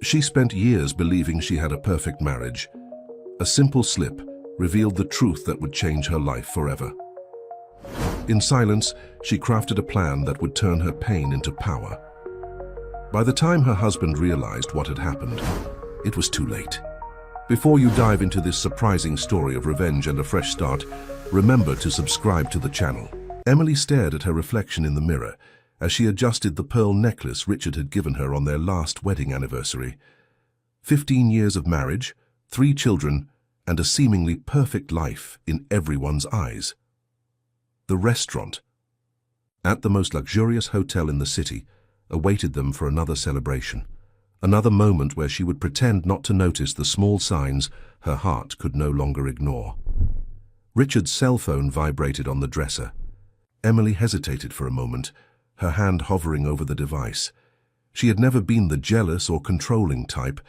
She spent years believing she had a perfect marriage. A simple slip revealed the truth that would change her life forever. In silence, she crafted a plan that would turn her pain into power. By the time her husband realized what had happened, it was too late. Before you dive into this surprising story of revenge and a fresh start, remember to subscribe to the channel. Emily stared at her reflection in the mirror as she adjusted the pearl necklace Richard had given her on their last wedding anniversary. 15 years of marriage, 3 children, and a seemingly perfect life in everyone's eyes. The restaurant, at the most luxurious hotel in the city, awaited them for another celebration. Another moment where she would pretend not to notice the small signs her heart could no longer ignore. Richard's cell phone vibrated on the dresser. Emily hesitated for a moment, her hand hovering over the device. She had never been the jealous or controlling type,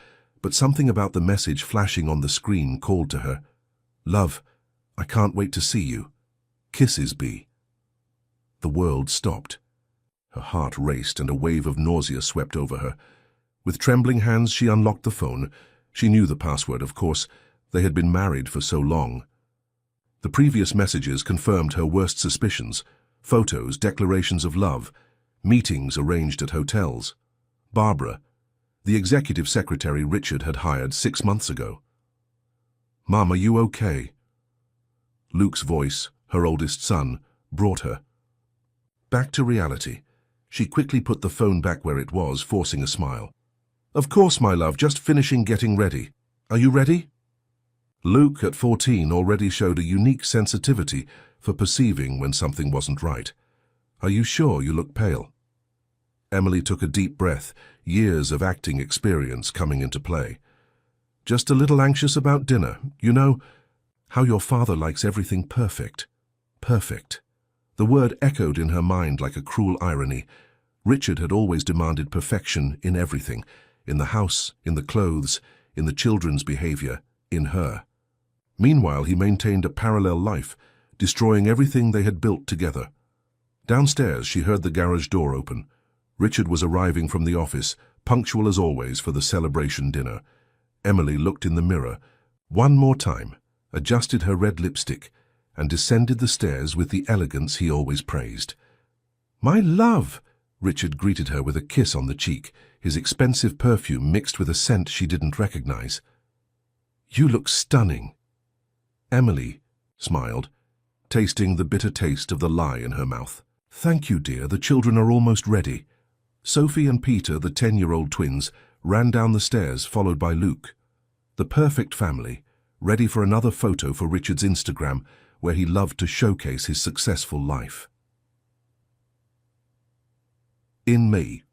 but something about the message flashing on the screen called to her. "Love, I can't wait to see you. Kisses, B." The world stopped. Her heart raced and a wave of nausea swept over her. With trembling hands, she unlocked the phone. She knew the password, of course. They had been married for so long. The previous messages confirmed her worst suspicions. Photos, declarations of love, meetings arranged at hotels. Barbara, the executive secretary Richard had hired 6 months ago. "Mom, are you okay?" Luke's voice, her oldest son, brought her back to reality. She quickly put the phone back where it was, forcing a smile. "Of course, my love, just finishing getting ready. Are you ready?" Luke, at 14, already showed a unique sensitivity for perceiving when something wasn't right. "Are you sure? You look pale." Emily took a deep breath, years of acting experience coming into play. "Just a little anxious about dinner. You know, how your father likes everything perfect. Perfect." The word echoed in her mind like a cruel irony. Richard had always demanded perfection in everything, in the house, in the clothes, in the children's behavior, in her. Meanwhile, he maintained a parallel life, destroying everything they had built together. Downstairs, she heard the garage door open. Richard was arriving from the office, punctual as always for the celebration dinner. Emily looked in the mirror one more time, adjusted her red lipstick, and descended the stairs with the elegance he always praised. "My love!" Richard greeted her with a kiss on the cheek, his expensive perfume mixed with a scent she didn't recognize. "You look stunning." Emily smiled, tasting the bitter taste of the lie in her mouth. "Thank you, dear. The children are almost ready." Sophie and Peter, the 10-year-old twins, ran down the stairs, followed by Luke. The perfect family, ready for another photo for Richard's Instagram, where he loved to showcase his successful life. In May,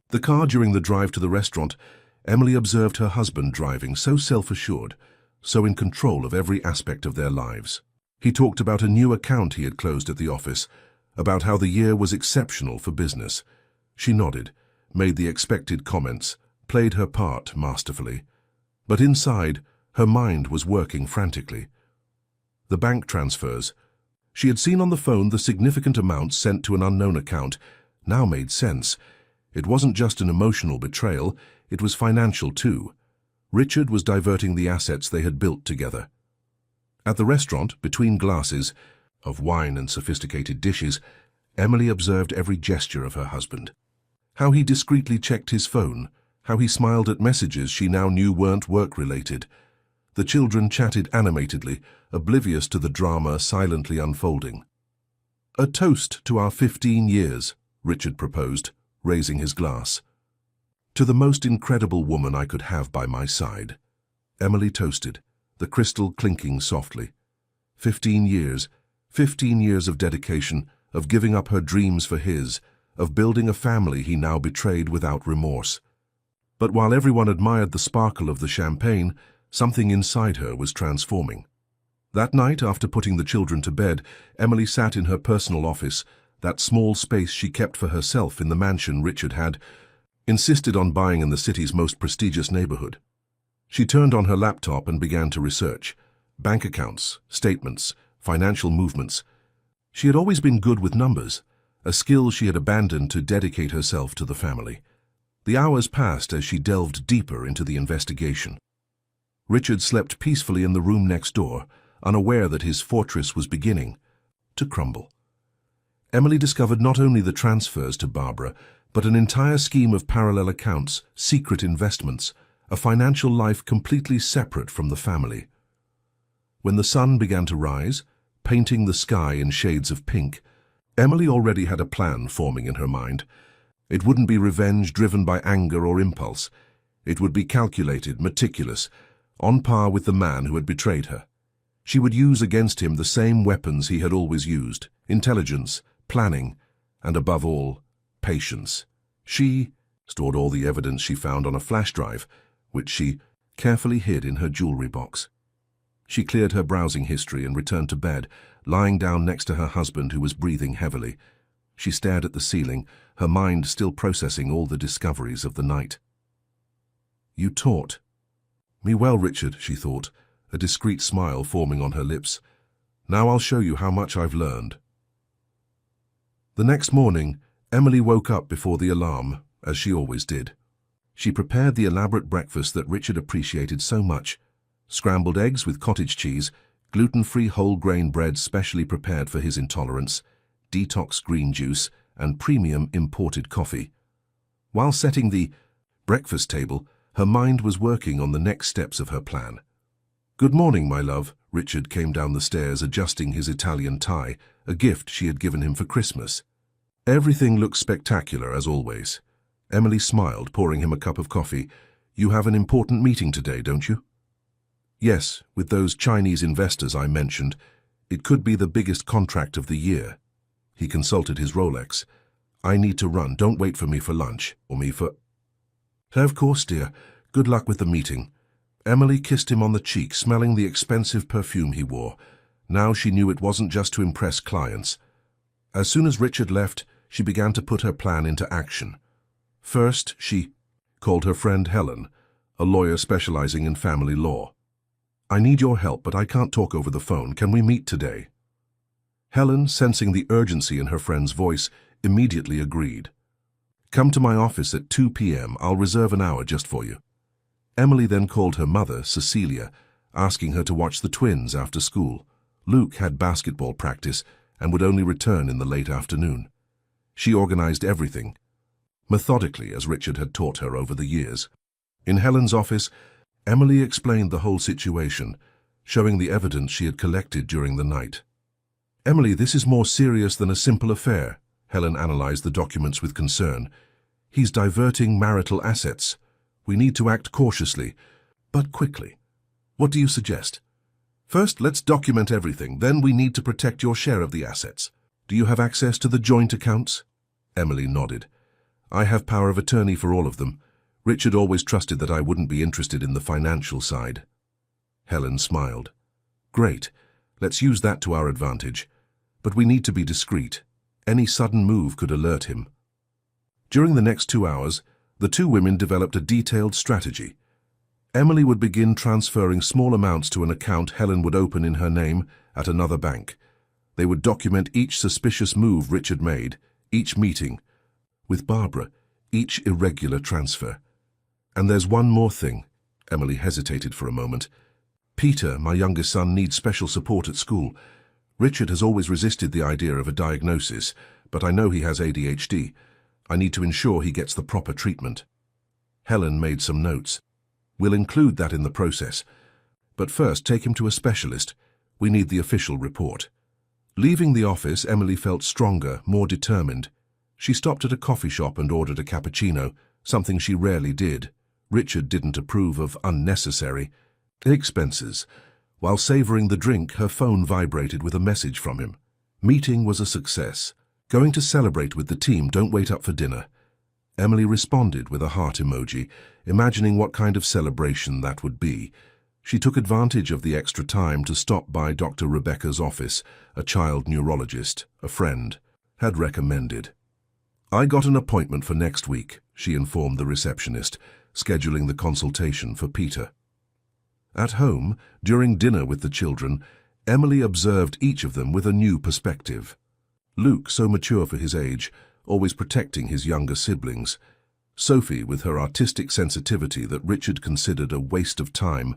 the car during the drive to the restaurant, Emily observed her husband driving, so self-assured, so in control of every aspect of their lives. He talked about a new account he had closed at the office, about how the year was exceptional for business. She nodded, made the expected comments, played her part masterfully. But inside, her mind was working frantically. The bank transfers. She had seen on the phone the significant amounts sent to an unknown account now made sense. It wasn't just an emotional betrayal, it was financial too. Richard was diverting the assets they had built together. At the restaurant, between glasses of wine and sophisticated dishes, Emily observed every gesture of her husband. How he discreetly checked his phone, how he smiled at messages she now knew weren't work-related. The children chatted animatedly, oblivious to the drama silently unfolding. "A toast to our 15 years, Richard proposed, raising his glass. "To the most incredible woman I could have by my side." Emily toasted, the crystal clinking softly. 15 years, 15 years of dedication, of giving up her dreams for his, of building a family he now betrayed without remorse. But while everyone admired the sparkle of the champagne, something inside her was transforming. That night, after putting the children to bed, Emily sat in her personal office, that small space she kept for herself in the mansion Richard had insisted on buying in the city's most prestigious neighborhood. She turned on her laptop and began to research. Bank accounts, statements, financial movements. She had always been good with numbers, a skill she had abandoned to dedicate herself to the family. The hours passed as she delved deeper into the investigation. Richard slept peacefully in the room next door, unaware that his fortress was beginning to crumble. Emily discovered not only the transfers to Barbara, but an entire scheme of parallel accounts, secret investments, a financial life completely separate from the family. When the sun began to rise, painting the sky in shades of pink, Emily already had a plan forming in her mind. It wouldn't be revenge driven by anger or impulse. It would be calculated, meticulous, on par with the man who had betrayed her. She would use against him the same weapons he had always used: intelligence, planning, and above all, patience. She stored all the evidence she found on a flash drive, which she carefully hid in her jewelry box. She cleared her browsing history and returned to bed, lying down next to her husband, who was breathing heavily. She stared at the ceiling, her mind still processing all the discoveries of the night. "You taught me well, Richard," she thought, a discreet smile forming on her lips. "Now I'll show you how much I've learned." The next morning, Emily woke up before the alarm, as she always did. She prepared the elaborate breakfast that Richard appreciated so much: scrambled eggs with cottage cheese, gluten-free whole-grain bread specially prepared for his intolerance, detox green juice, and premium imported coffee. While setting the breakfast table, her mind was working on the next steps of her plan. "Good morning, my love." Richard came down the stairs adjusting his Italian tie, a gift she had given him for Christmas. "Everything looks spectacular, as always." Emily smiled, pouring him a cup of coffee. "You have an important meeting today, don't you?" "Yes, with those Chinese investors I mentioned. It could be the biggest contract of the year." He consulted his Rolex. "I need to run. Don't wait for me for lunch, or me for—" "Of course, dear. Good luck with the meeting." Emily kissed him on the cheek, smelling the expensive perfume he wore. Now she knew it wasn't just to impress clients. As soon as Richard left, she began to put her plan into action. First, she called her friend Helen, a lawyer specializing in family law. "I need your help, but I can't talk over the phone. Can we meet today?" Helen, sensing the urgency in her friend's voice, immediately agreed. "Come to my office at 2 p.m. I'll reserve an hour just for you." Emily then called her mother, Cecilia, asking her to watch the twins after school. Luke had basketball practice and would only return in the late afternoon. She organized everything, methodically, as Richard had taught her over the years. In Helen's office, Emily explained the whole situation, showing the evidence she had collected during the night. "Emily, this is more serious than a simple affair." Helen analyzed the documents with concern. "He's diverting marital assets. We need to act cautiously, but quickly. What do you suggest?" "First, let's document everything. Then we need to protect your share of the assets. Do you have access to the joint accounts?" Emily nodded. "I have power of attorney for all of them. Richard always trusted that I wouldn't be interested in the financial side." Helen smiled. "Great. Let's use that to our advantage. But we need to be discreet. Any sudden move could alert him." During the next 2 hours, the two women developed a detailed strategy. Emily would begin transferring small amounts to an account Helen would open in her name at another bank. They would document each suspicious move Richard made, each meeting with Barbara, each irregular transfer. "And there's one more thing." Emily hesitated for a moment. "Peter, my youngest son, needs special support at school. Richard has always resisted the idea of a diagnosis, but I know he has ADHD. I need to ensure he gets the proper treatment." Helen made some notes. "We'll include that in the process. But first, take him to a specialist. We need the official report." Leaving the office, Emily felt stronger, more determined. She stopped at a coffee shop and ordered a cappuccino, something she rarely did. Richard didn't approve of unnecessary expenses. While savoring the drink, her phone vibrated with a message from him. "Meeting was a success. Going to celebrate with the team. Don't wait up for dinner." Emily responded with a heart emoji, imagining what kind of celebration that would be. She took advantage of the extra time to stop by Dr. Rebecca's office, a child neurologist, a friend, had recommended. "I got an appointment for next week," she informed the receptionist, scheduling the consultation for Peter. At home, during dinner with the children, Emily observed each of them with a new perspective. Luke, so mature for his age, always protecting his younger siblings. Sophie with her artistic sensitivity that Richard considered a waste of time,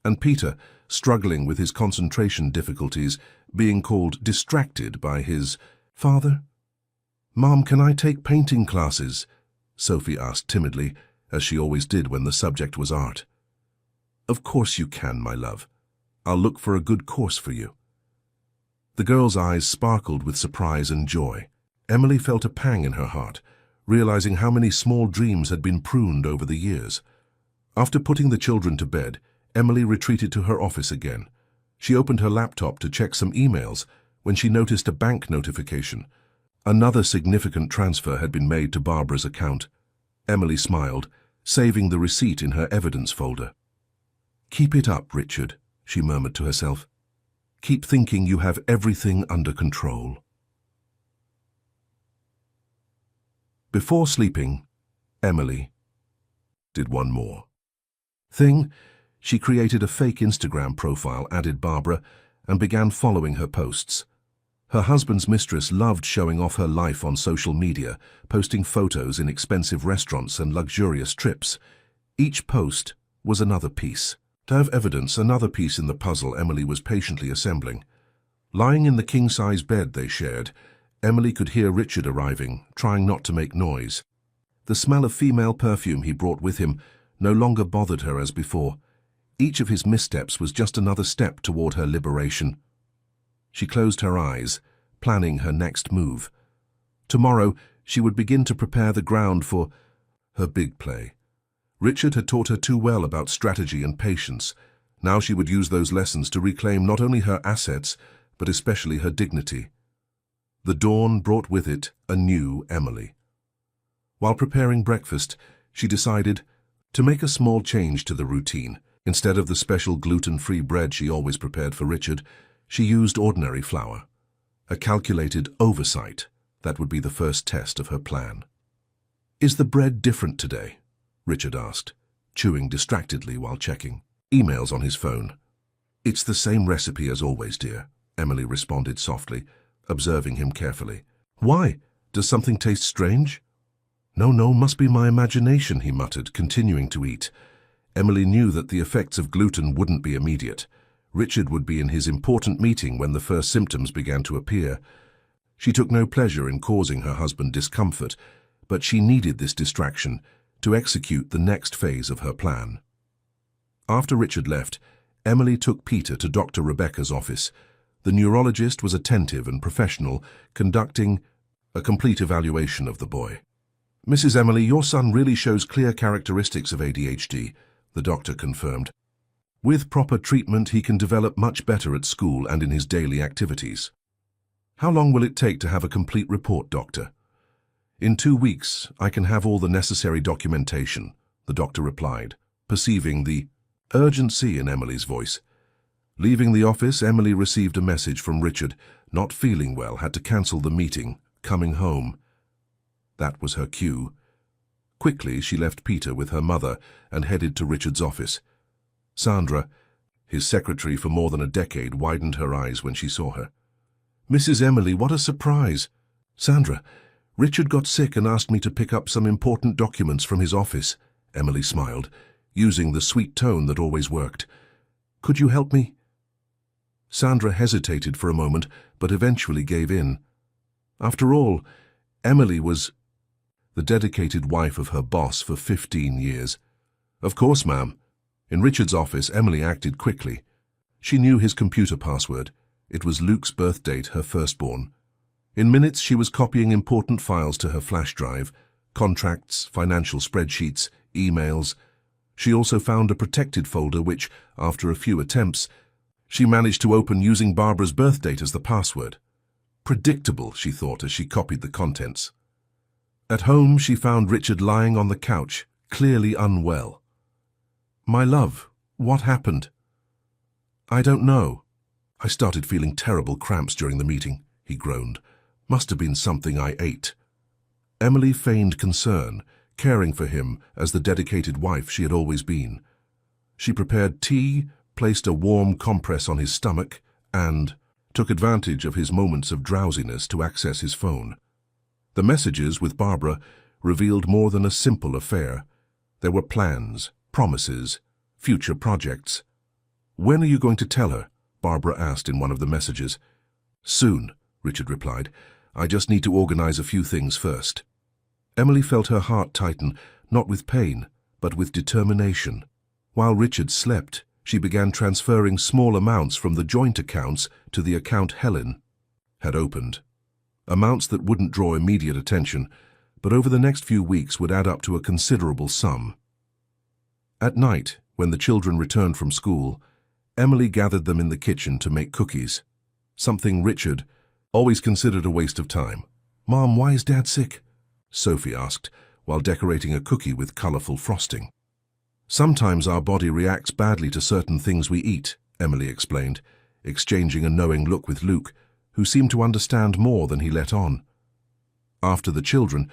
and Peter, struggling with his concentration difficulties, being called distracted by his father. "Mom, can I take painting classes?" Sophie asked timidly, as she always did when the subject was art. "Of course you can, my love. I'll look for a good course for you." The girl's eyes sparkled with surprise and joy. Emily felt a pang in her heart, realizing how many small dreams had been pruned over the years. After putting the children to bed, Emily retreated to her office again. She opened her laptop to check some emails when she noticed a bank notification. Another significant transfer had been made to Barbara's account. Emily smiled, saving the receipt in her evidence folder. "Keep it up, Richard," she murmured to herself. "Keep thinking you have everything under control." Before sleeping, Emily did one more thing. She created a fake Instagram profile, added Barbara, and began following her posts. Her husband's mistress loved showing off her life on social media, posting photos in expensive restaurants and luxurious trips. Each post was another piece. To have evidence, another piece in the puzzle Emily was patiently assembling. Lying in the king-size bed they shared, Emily could hear Richard arriving, trying not to make noise. The smell of female perfume he brought with him no longer bothered her as before. Each of his missteps was just another step toward her liberation. She closed her eyes, planning her next move. Tomorrow, she would begin to prepare the ground for her big play. Richard had taught her too well about strategy and patience. Now she would use those lessons to reclaim not only her assets, but especially her dignity. The dawn brought with it a new Emily. While preparing breakfast, she decided to make a small change to the routine. Instead of the special gluten-free bread she always prepared for Richard, she used ordinary flour. A calculated oversight that would be the first test of her plan. "Is the bread different today?" Richard asked, chewing distractedly while checking emails on his phone. "It's the same recipe as always, dear," Emily responded softly, observing him carefully. "Why? Does something taste strange?" No, must be my imagination," he muttered, continuing to eat. Emily knew that the effects of gluten wouldn't be immediate. Richard would be in his important meeting when the first symptoms began to appear. She took no pleasure in causing her husband discomfort, but she needed this distraction to execute the next phase of her plan. After Richard left, Emily took Peter to Dr. Rebecca's office. The neurologist was attentive and professional, conducting a complete evaluation of the boy. "Mrs. Emily, your son really shows clear characteristics of ADHD," the doctor confirmed. "With proper treatment, he can develop much better at school and in his daily activities." "How long will it take to have a complete report, doctor?" "In 2 weeks, I can have all the necessary documentation," the doctor replied, perceiving the urgency in Emily's voice. Leaving the office, Emily received a message from Richard. Not feeling well, had to cancel the meeting, coming home. That was her cue. Quickly, she left Peter with her mother and headed to Richard's office. Sandra, his secretary for more than a decade, widened her eyes when she saw her. "Mrs. Emily, what a surprise!" "Sandra, Richard got sick and asked me to pick up some important documents from his office," Emily smiled, using the sweet tone that always worked. "Could you help me?" Sandra hesitated for a moment, but eventually gave in. After all, Emily was the dedicated wife of her boss for 15 years. "Of course, ma'am." In Richard's office, Emily acted quickly. She knew his computer password. It was Luke's birth date, her firstborn. In minutes, she was copying important files to her flash drive, contracts, financial spreadsheets, emails. She also found a protected folder which, after a few attempts, she managed to open using Barbara's birth date as the password. Predictable, she thought as she copied the contents. At home, she found Richard lying on the couch, clearly unwell. "My love, what happened?" "I don't know. I started feeling terrible cramps during the meeting," he groaned. "Must have been something I ate." Emily feigned concern, caring for him as the dedicated wife she had always been. She prepared tea, placed a warm compress on his stomach, and took advantage of his moments of drowsiness to access his phone. The messages with Barbara revealed more than a simple affair. There were plans, promises, future projects. "When are you going to tell her?" Barbara asked in one of the messages. "Soon," Richard replied. "I just need to organize a few things first." Emily felt her heart tighten, not with pain, but with determination. While Richard slept, she began transferring small amounts from the joint accounts to the account Helen had opened. Amounts that wouldn't draw immediate attention, but over the next few weeks would add up to a considerable sum. At night, when the children returned from school, Emily gathered them in the kitchen to make cookies, something Richard always considered a waste of time. "Mom, why is Dad sick?" Sophie asked, while decorating a cookie with colorful frosting. "Sometimes our body reacts badly to certain things we eat," Emily explained, exchanging a knowing look with Luke, who seemed to understand more than he let on. After the children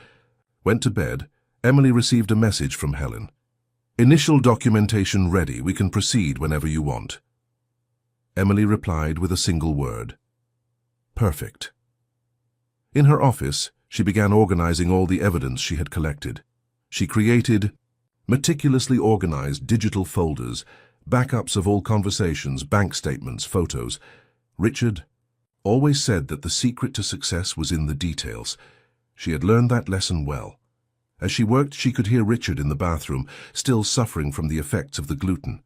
went to bed, Emily received a message from Helen. "Initial documentation ready. We can proceed whenever you want." Emily replied with a single word: "Perfect." In her office, she began organizing all the evidence she had collected. She created meticulously organized digital folders, backups of all conversations, bank statements, photos. Richard always said that the secret to success was in the details. She had learned that lesson well. As she worked, she could hear Richard in the bathroom, still suffering from the effects of the gluten.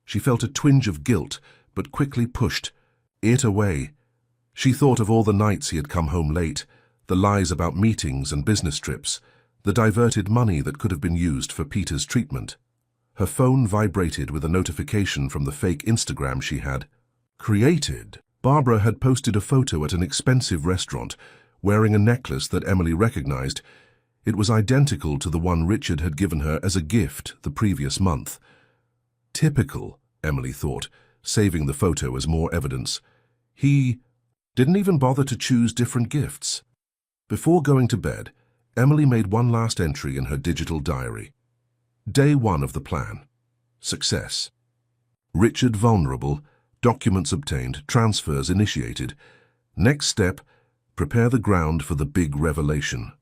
She felt a twinge of guilt, but quickly pushed it away. She thought of all the nights he had come home late, the lies about meetings and business trips, the diverted money that could have been used for Peter's treatment. Her phone vibrated with a notification from the fake Instagram she had created. Barbara had posted a photo at an expensive restaurant, wearing a necklace that Emily recognized. It was identical to the one Richard had given her as a gift the previous month. Typical, Emily thought, saving the photo as more evidence. He didn't even bother to choose different gifts. Before going to bed, Emily made one last entry in her digital diary. Day 1 of the plan. Success. Richard vulnerable, documents obtained, transfers initiated. Next step, prepare the ground for the big revelation.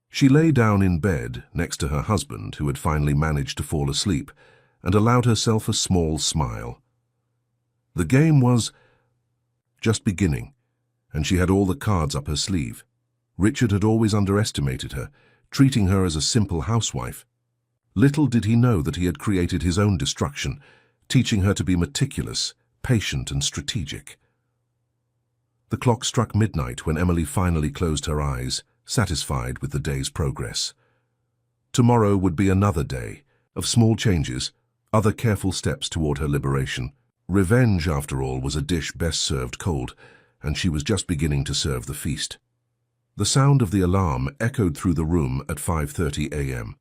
She lay down in bed next to her husband, who had finally managed to fall asleep, and allowed herself a small smile. The game was just beginning, and she had all the cards up her sleeve. Richard had always underestimated her, treating her as a simple housewife. Little did he know that he had created his own destruction, teaching her to be meticulous, patient, and strategic. The clock struck midnight when Emily finally closed her eyes, satisfied with the day's progress. Tomorrow would be another day of small changes, other careful steps toward her liberation. Revenge, after all, was a dish best served cold, and she was just beginning to serve the feast. The sound of the alarm echoed through the room at 5:30 a.m.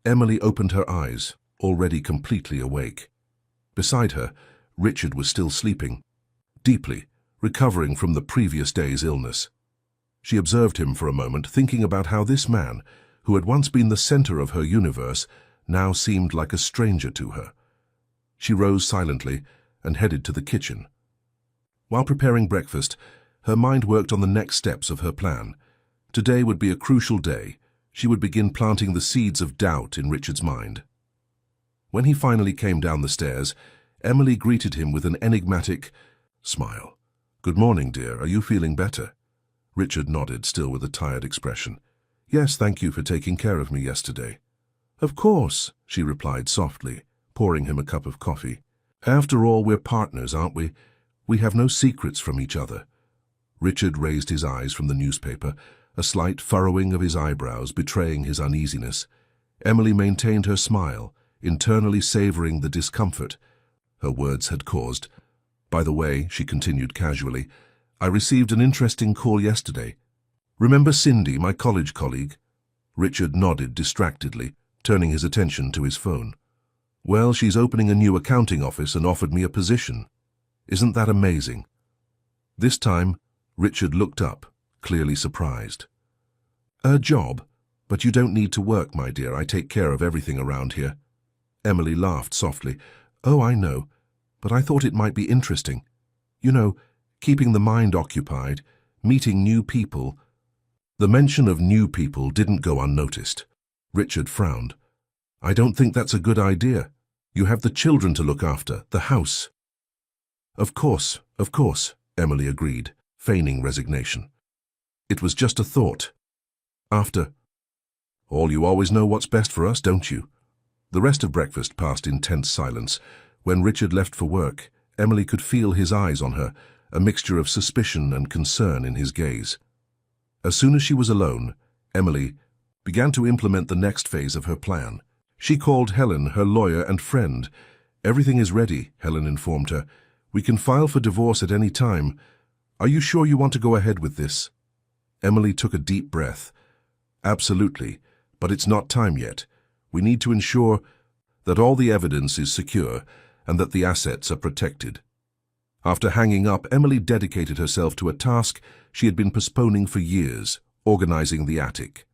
Emily opened her eyes, already completely awake. Beside her, Richard was still sleeping, deeply, recovering from the previous day's illness. She observed him for a moment, thinking about how this man, who had once been the center of her universe, now seemed like a stranger to her. She rose silently and headed to the kitchen. While preparing breakfast, her mind worked on the next steps of her plan. Today would be a crucial day. She would begin planting the seeds of doubt in Richard's mind. When he finally came down the stairs, Emily greeted him with an enigmatic smile. "Good morning, dear. Are you feeling better?" Richard nodded, still with a tired expression. "Yes, thank you for taking care of me yesterday." "Of course," she replied softly, pouring him a cup of coffee. "After all, we're partners, aren't we? We have no secrets from each other." Richard raised his eyes from the newspaper, a slight furrowing of his eyebrows betraying his uneasiness. Emily maintained her smile, internally savoring the discomfort her words had caused. "By the way," she continued casually, "I received an interesting call yesterday. Remember Cindy, my college colleague?" Richard nodded distractedly, turning his attention to his phone. "Well, she's opening a new accounting office and offered me a position. Isn't that amazing?" This time, Richard looked up, clearly surprised. "A job? But you don't need to work, my dear. I take care of everything around here." Emily laughed softly. "Oh, I know, but I thought it might be interesting. You know, keeping the mind occupied, meeting new people." The mention of new people didn't go unnoticed. Richard frowned. I don't think that's a good idea. You have the children to look after, the house. Of course, Emily agreed, feigning resignation. It was just a thought. After all, you always know what's best for us, don't you? The rest of breakfast passed in tense silence. When Richard left for work, Emily could feel his eyes on her, a mixture of suspicion and concern in his gaze. As soon as she was alone, Emily began to implement the next phase of her plan. She called Helen, her lawyer and friend. Everything is ready, Helen informed her. We can file for divorce at any time. Are you sure you want to go ahead with this? Emily took a deep breath. Absolutely, but it's not time yet. We need to ensure that all the evidence is secure and that the assets are protected. After hanging up, Emily dedicated herself to a task she had been postponing for years, organizing the attic.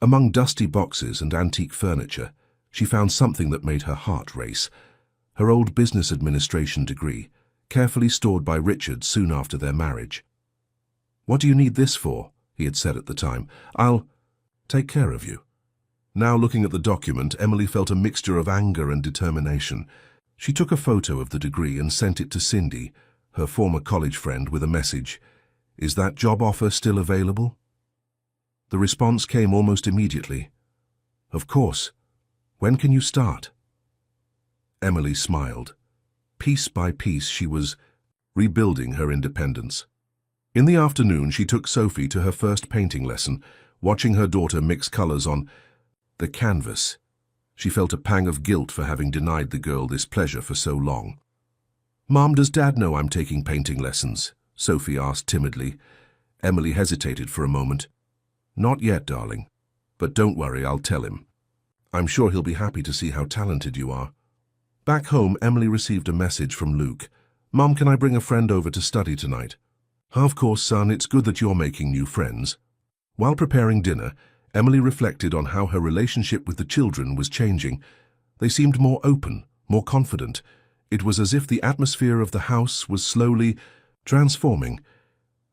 Among dusty boxes and antique furniture, she found something that made her heart race. Her old business administration degree, carefully stored by Richard soon after their marriage. What do you need this for? He had said at the time. I'll take care of you. Now looking at the document, Emily felt a mixture of anger and determination. She took a photo of the degree and sent it to Cindy, her former college friend, with a message. Is that job offer still available? The response came almost immediately. Of course. When can you start? Emily smiled. Piece by piece, she was rebuilding her independence. In the afternoon, she took Sophie to her first painting lesson, watching her daughter mix colors on the canvas. She felt a pang of guilt for having denied the girl this pleasure for so long. Mom, does Dad know I'm taking painting lessons? Sophie asked timidly. Emily hesitated for a moment. Not yet, darling. But don't worry, I'll tell him. I'm sure he'll be happy to see how talented you are. Back home, Emily received a message from Luke. Mom, can I bring a friend over to study tonight? Of course, son, it's good that you're making new friends. While preparing dinner, Emily reflected on how her relationship with the children was changing. They seemed more open, more confident. It was as if the atmosphere of the house was slowly transforming.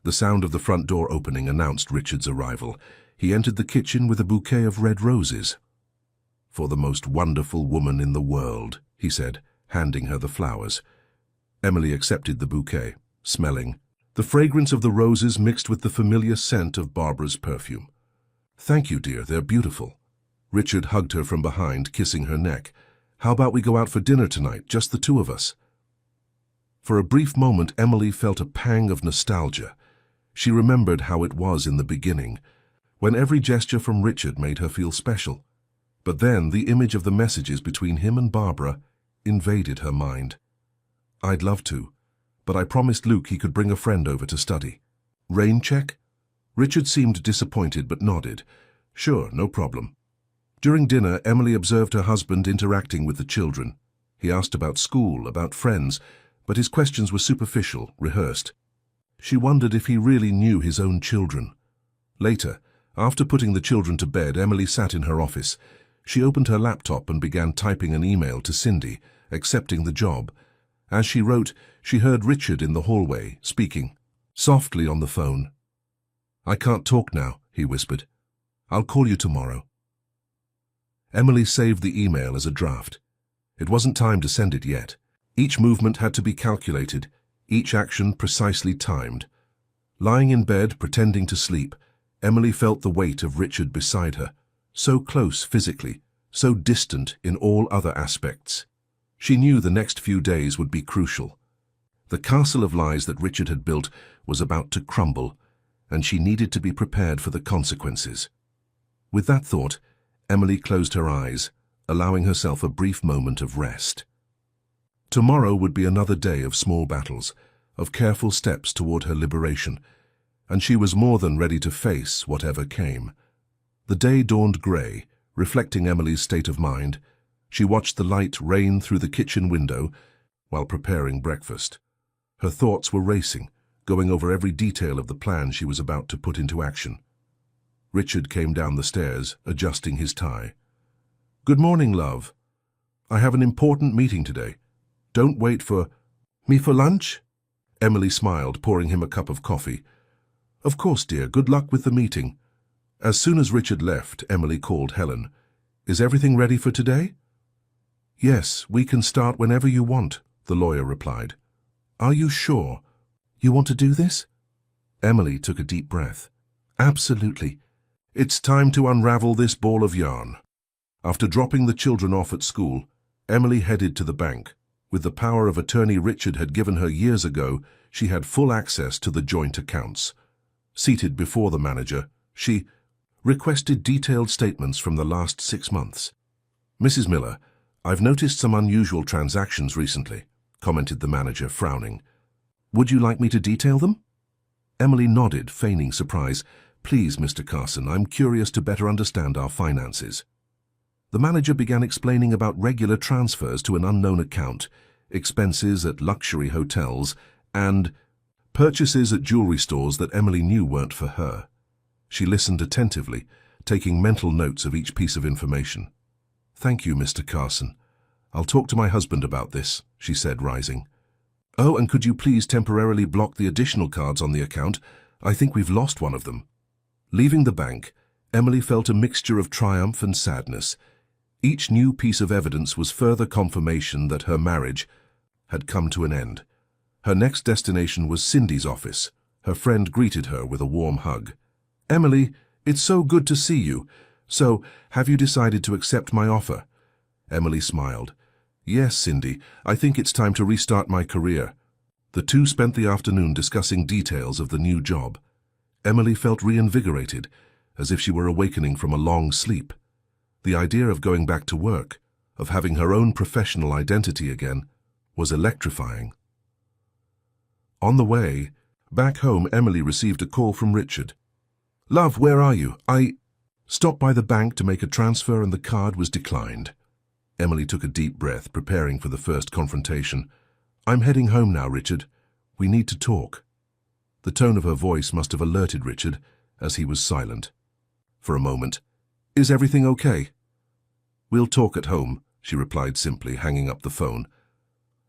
The sound of the front door opening announced Richard's arrival. He entered the kitchen with a bouquet of red roses. For the most wonderful woman in the world, he said, handing her the flowers. Emily accepted the bouquet, smelling. The fragrance of the roses mixed with the familiar scent of Barbara's perfume. Thank you, dear, they're beautiful. Richard hugged her from behind, kissing her neck. How about we go out for dinner tonight, just the two of us? For a brief moment, Emily felt a pang of nostalgia. She remembered how it was in the beginning, when every gesture from Richard made her feel special. But then the image of the messages between him and Barbara invaded her mind. I'd love to, but I promised Luke he could bring a friend over to study. Rain check? Richard seemed disappointed but nodded. Sure, no problem. During dinner, Emily observed her husband interacting with the children. He asked about school, about friends, but his questions were superficial, rehearsed. She wondered if he really knew his own children. Later, after putting the children to bed, Emily sat in her office. She opened her laptop and began typing an email to Cindy, accepting the job. As she wrote, she heard Richard in the hallway, speaking softly on the phone. I can't talk now, he whispered. I'll call you tomorrow. Emily saved the email as a draft. It wasn't time to send it yet. Each movement had to be calculated, each action precisely timed. Lying in bed, pretending to sleep, Emily felt the weight of Richard beside her, so close physically, so distant in all other aspects. She knew the next few days would be crucial. The castle of lies that Richard had built was about to crumble, and she needed to be prepared for the consequences. With that thought, Emily closed her eyes, allowing herself a brief moment of rest. Tomorrow would be another day of small battles, of careful steps toward her liberation, and she was more than ready to face whatever came. The day dawned grey, reflecting Emily's state of mind. She watched the light rain through the kitchen window while preparing breakfast. Her thoughts were racing, going over every detail of the plan she was about to put into action. Richard came down the stairs, adjusting his tie. Good morning, love. I have an important meeting today. Don't wait for me for lunch? Emily smiled, pouring him a cup of coffee. Of course, dear. Good luck with the meeting. As soon as Richard left, Emily called Helen. "Is everything ready for today?" "Yes, we can start whenever you want," the lawyer replied. "Are you sure you want to do this?" Emily took a deep breath. "Absolutely. It's time to unravel this ball of yarn." After dropping the children off at school, Emily headed to the bank. With the power of attorney Richard had given her years ago, she had full access to the joint accounts. Seated before the manager, she requested detailed statements from the last 6 months. "Mrs. Miller, I've noticed some unusual transactions recently," commented the manager, frowning. "Would you like me to detail them?" Emily nodded, feigning surprise. "Please, Mr. Carson, I'm curious to better understand our finances." The manager began explaining about regular transfers to an unknown account, expenses at luxury hotels, and purchases at jewelry stores that Emily knew weren't for her. She listened attentively, taking mental notes of each piece of information. "Thank you, Mr. Carson. I'll talk to my husband about this," she said, rising. "Oh, and could you please temporarily block the additional cards on the account? I think we've lost one of them." Leaving the bank, Emily felt a mixture of triumph and sadness. Each new piece of evidence was further confirmation that her marriage had come to an end. Her next destination was Cindy's office. Her friend greeted her with a warm hug. "Emily, it's so good to see you. So, have you decided to accept my offer?" Emily smiled. "Yes, Cindy, I think it's time to restart my career." The two spent the afternoon discussing details of the new job. Emily felt reinvigorated, as if she were awakening from a long sleep. The idea of going back to work, of having her own professional identity again, was electrifying. On the way back home, Emily received a call from Richard. "Love, where are you? I stopped by the bank to make a transfer and the card was declined." Emily took a deep breath, preparing for the first confrontation. "I'm heading home now, Richard. We need to talk." The tone of her voice must have alerted Richard, as he was silent. For a moment, "Is everything okay?" "We'll talk at home," she replied simply, hanging up the phone.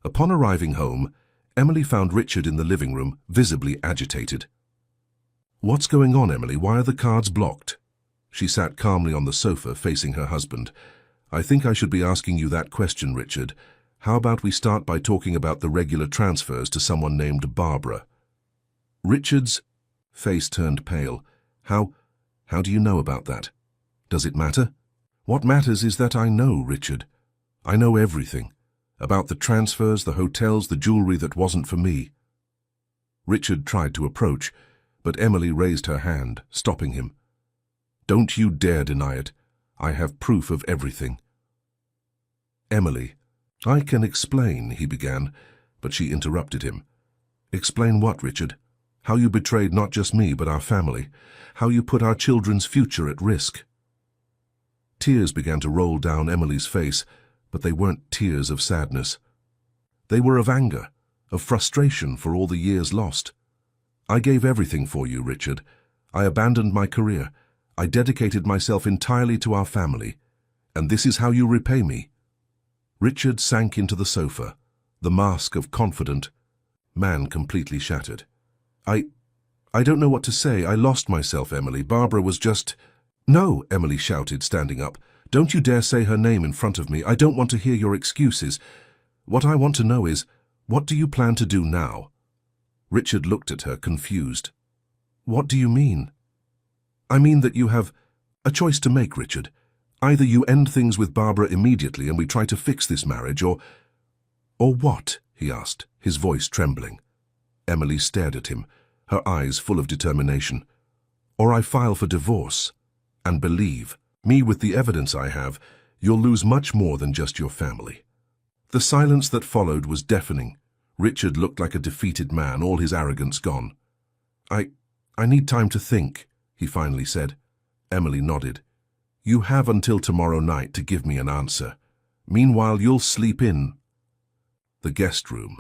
Upon arriving home, Emily found Richard in the living room, visibly agitated. "What's going on, Emily? Why are the cards blocked?" She sat calmly on the sofa, facing her husband. "I think I should be asking you that question, Richard. How about we start by talking about the regular transfers to someone named Barbara?" Richard's face turned pale. How do you know about that? Does it matter?" "What matters is that I know, Richard. I know everything. About the transfers, the hotels, the jewelry that wasn't for me." Richard tried to approach, but Emily raised her hand, stopping him. "Don't you dare deny it. I have proof of everything." "Emily, I can explain," he began, but she interrupted him. "Explain what, Richard? How you betrayed not just me, but our family. How you put our children's future at risk." Tears began to roll down Emily's face, but they weren't tears of sadness. They were of anger, of frustration for all the years lost. "I gave everything for you, Richard. I abandoned my career. I dedicated myself entirely to our family. And this is how you repay me." Richard sank into the sofa, the mask of confident man completely shattered. I don't know what to say. I lost myself, Emily. Barbara was just—" "No," Emily shouted, standing up. "Don't you dare say her name in front of me. I don't want to hear your excuses. What I want to know is, what do you plan to do now?" Richard looked at her, confused. "What do you mean?" "I mean that you have a choice to make, Richard. Either you end things with Barbara immediately and we try to fix this marriage, or what?" he asked, his voice trembling. Emily stared at him, her eyes full of determination. "Or I file for divorce. And believe me, with the evidence I have, you'll lose much more than just your family." The silence that followed was deafening. Richard looked like a defeated man, all his arrogance gone. I need time to think," he finally said. Emily nodded. "You have until tomorrow night to give me an answer. Meanwhile, you'll sleep in the guest room."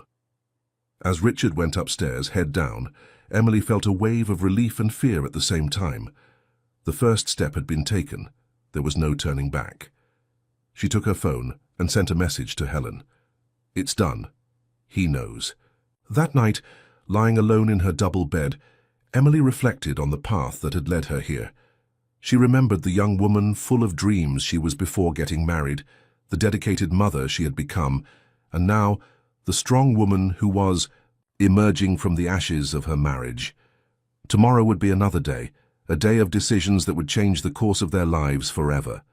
As Richard went upstairs, head down, Emily felt a wave of relief and fear at the same time. The first step had been taken. There was no turning back. She took her phone and sent a message to Helen. "It's done. He knows." That night, lying alone in her double bed, Emily reflected on the path that had led her here. She remembered the young woman full of dreams she was before getting married, the dedicated mother she had become, and now the strong woman who was emerging from the ashes of her marriage. Tomorrow would be another day, a day of decisions that would change the course of their lives forever.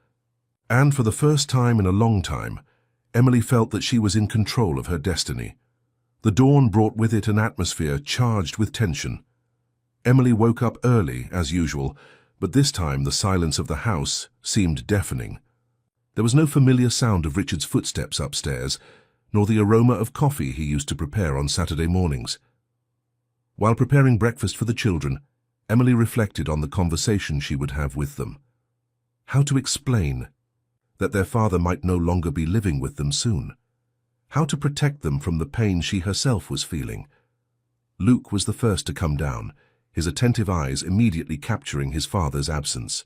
And for the first time in a long time, Emily felt that she was in control of her destiny. The dawn brought with it an atmosphere charged with tension. Emily woke up early, as usual, but this time the silence of the house seemed deafening. There was no familiar sound of Richard's footsteps upstairs, nor the aroma of coffee he used to prepare on Saturday mornings. While preparing breakfast for the children, Emily reflected on the conversation she would have with them. How to explain that their father might no longer be living with them soon? How to protect them from the pain she herself was feeling? Luke was the first to come down, his attentive eyes immediately capturing his father's absence.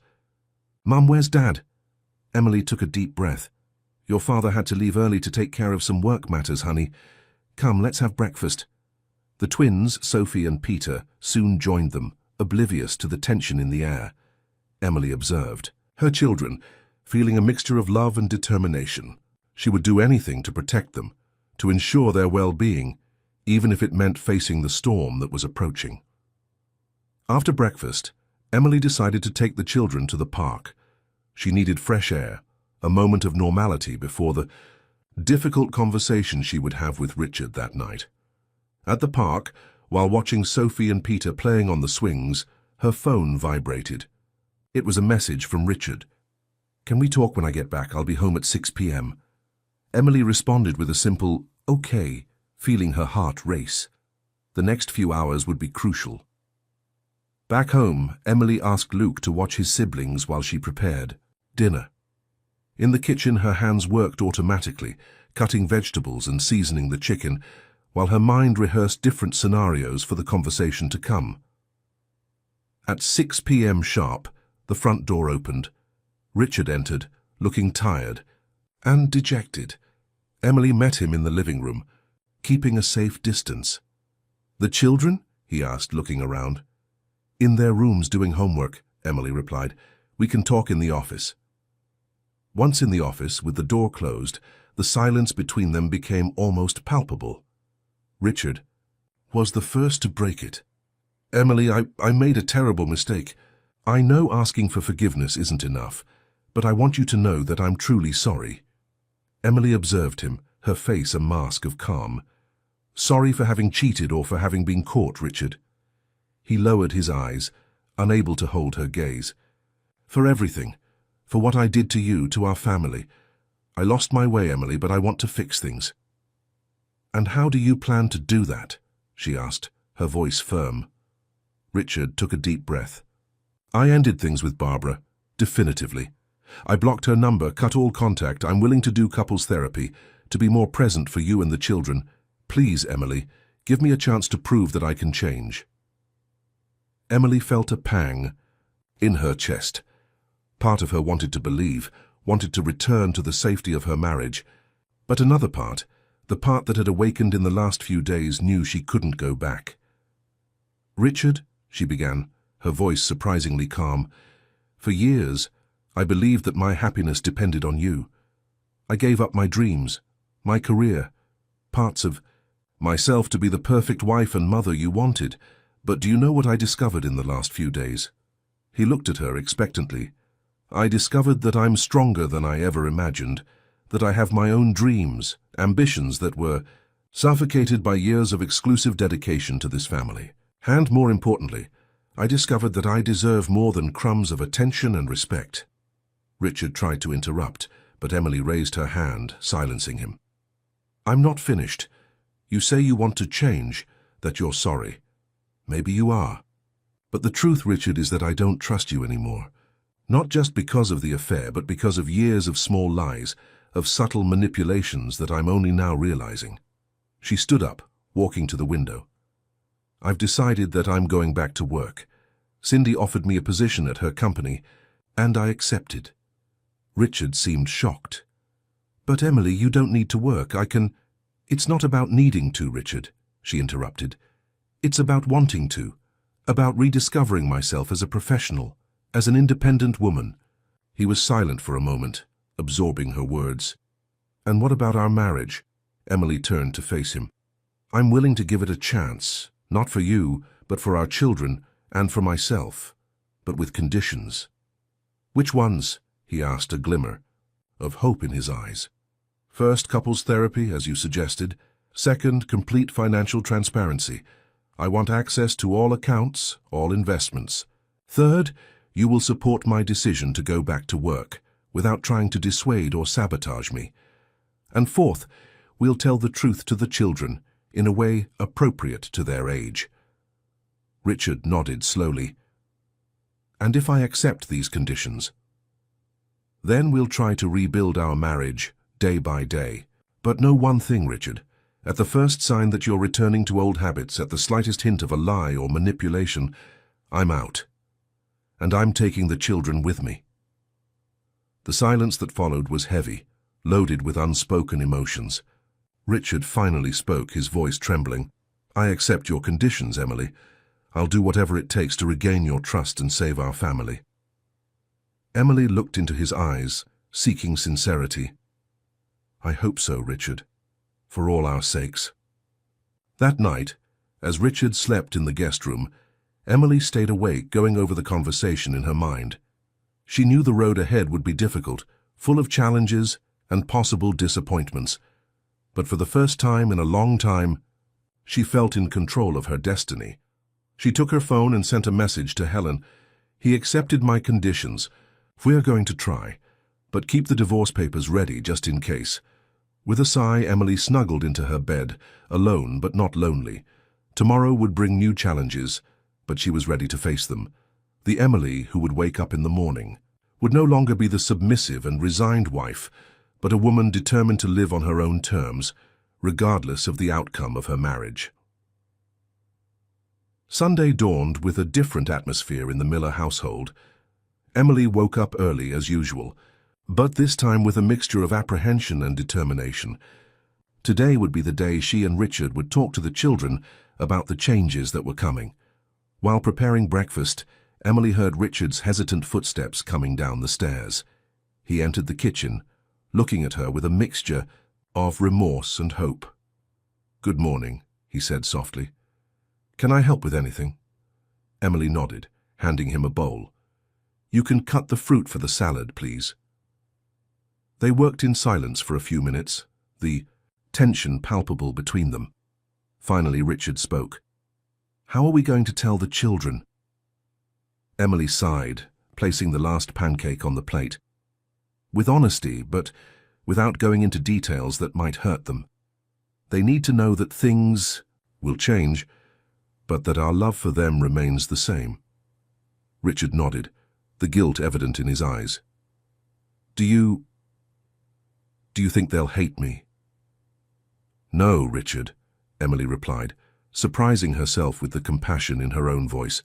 "Mum, where's Dad?" Emily took a deep breath. "Your father had to leave early to take care of some work matters, honey. Come, let's have breakfast." The twins, Sophie and Peter, soon joined them, oblivious to the tension in the air. Emily observed her children, feeling a mixture of love and determination. She would do anything to protect them, to ensure their well-being, even if it meant facing the storm that was approaching. After breakfast, Emily decided to take the children to the park. She needed fresh air, a moment of normality before the difficult conversation she would have with Richard that night. At the park, while watching Sophie and Peter playing on the swings, her phone vibrated. It was a message from Richard. "Can we talk when I get back? I'll be home at 6 p.m. Emily responded with a simple, "Okay," feeling her heart race. The next few hours would be crucial. Back home, Emily asked Luke to watch his siblings while she prepared dinner. In the kitchen, her hands worked automatically, cutting vegetables and seasoning the chicken, while her mind rehearsed different scenarios for the conversation to come. At 6 p.m. sharp, the front door opened. Richard entered, looking tired and dejected. Emily met him in the living room, keeping a safe distance. "The children?" he asked, looking around. "In their rooms doing homework," Emily replied. "We can talk in the office." Once in the office, with the door closed, the silence between them became almost palpable. Richard was the first to break it. "Emily, I made a terrible mistake. I know asking for forgiveness isn't enough, but I want you to know that I'm truly sorry." Emily observed him, her face a mask of calm. "Sorry for having cheated or for having been caught, Richard." He lowered his eyes, unable to hold her gaze. "For everything. For what I did to you, to our family. I lost my way, Emily, but I want to fix things." "And how do you plan to do that?" she asked, her voice firm. Richard took a deep breath. "I ended things with Barbara, definitively. I blocked her number, cut all contact. I'm willing to do couples therapy, to be more present for you and the children. Please, Emily, give me a chance to prove that I can change." Emily felt a pang in her chest. Part of her wanted to believe, wanted to return to the safety of her marriage, but another part, the part that had awakened in the last few days, knew she couldn't go back. "Richard," she began, her voice surprisingly calm, "for years, I believed that my happiness depended on you. I gave up my dreams, my career, parts of myself to be the perfect wife and mother you wanted. But do you know what I discovered in the last few days?" He looked at her expectantly. "I discovered that I'm stronger than I ever imagined, that I have my own dreams, ambitions that were suffocated by years of exclusive dedication to this family. And more importantly, I discovered that I deserve more than crumbs of attention and respect." Richard tried to interrupt, but Emily raised her hand, silencing him. "I'm not finished. You say you want to change, that you're sorry. Maybe you are. But the truth, Richard, is that I don't trust you anymore. Not just because of the affair, but because of years of small lies, of subtle manipulations that I'm only now realizing." She stood up, walking to the window. "I've decided that I'm going back to work. Cindy offered me a position at her company, and I accepted." Richard seemed shocked. "But Emily, you don't need to work. I can—" "It's not about needing to, Richard," she interrupted. "It's about wanting to, about rediscovering myself as a professional, As an independent woman, he was silent for a moment, absorbing her words. And what about our marriage? Emily turned to face him. I'm willing to give it a chance, not for you, but for our children and for myself, but with conditions. Which ones? He asked, a glimmer of hope in his eyes. First, couples therapy, as you suggested. Second, complete financial transparency. I want access to all accounts, all investments. Third, you will support my decision to go back to work, without trying to dissuade or sabotage me. And fourth, we'll tell the truth to the children, in a way appropriate to their age. Richard nodded slowly. And if I accept these conditions? Then we'll try to rebuild our marriage, day by day. But know one thing, Richard. At the first sign that you're returning to old habits, at the slightest hint of a lie or manipulation, I'm out. And I'm taking the children with me. The silence that followed was heavy, loaded with unspoken emotions. Richard finally spoke, his voice trembling. I accept your conditions, Emily. I'll do whatever it takes to regain your trust and save our family. Emily looked into his eyes, seeking sincerity. I hope so, Richard, for all our sakes. That night, as Richard slept in the guest room, Emily stayed awake, going over the conversation in her mind. She knew the road ahead would be difficult, full of challenges and possible disappointments. But for the first time in a long time, she felt in control of her destiny. She took her phone and sent a message to Helen. He accepted my conditions. We're going to try, but keep the divorce papers ready just in case. With a sigh, Emily snuggled into her bed, alone but not lonely. Tomorrow would bring new challenges, but she was ready to face them. The Emily who would wake up in the morning would no longer be the submissive and resigned wife, but a woman determined to live on her own terms, regardless of the outcome of her marriage. Sunday dawned with a different atmosphere in the Miller household. Emily woke up early as usual, but this time with a mixture of apprehension and determination. Today would be the day she and Richard would talk to the children about the changes that were coming. While preparing breakfast, Emily heard Richard's hesitant footsteps coming down the stairs. He entered the kitchen, looking at her with a mixture of remorse and hope. Good morning, he said softly. Can I help with anything? Emily nodded, handing him a bowl. You can cut the fruit for the salad, please. They worked in silence for a few minutes, the tension palpable between them. Finally, Richard spoke. How are we going to tell the children? Emily sighed, placing the last pancake on the plate. With honesty, but without going into details that might hurt them. They need to know that things will change, but that our love for them remains the same. Richard nodded, the guilt evident in his eyes. Do you think they'll hate me? No, Richard, Emily replied, surprising herself with the compassion in her own voice.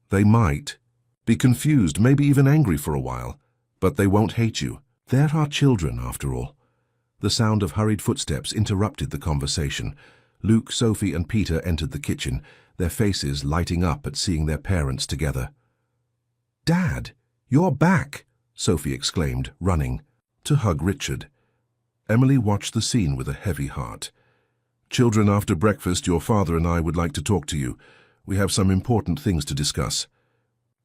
They might be confused, maybe even angry for a while, but they won't hate you. They're our children, after all. The sound of hurried footsteps interrupted the conversation. Luke, Sophie, and Peter entered the kitchen, their faces lighting up at seeing their parents together. Dad, you're back, Sophie exclaimed, running to hug Richard. Emily watched the scene with a heavy heart. Children, after breakfast, your father and I would like to talk to you. We have some important things to discuss.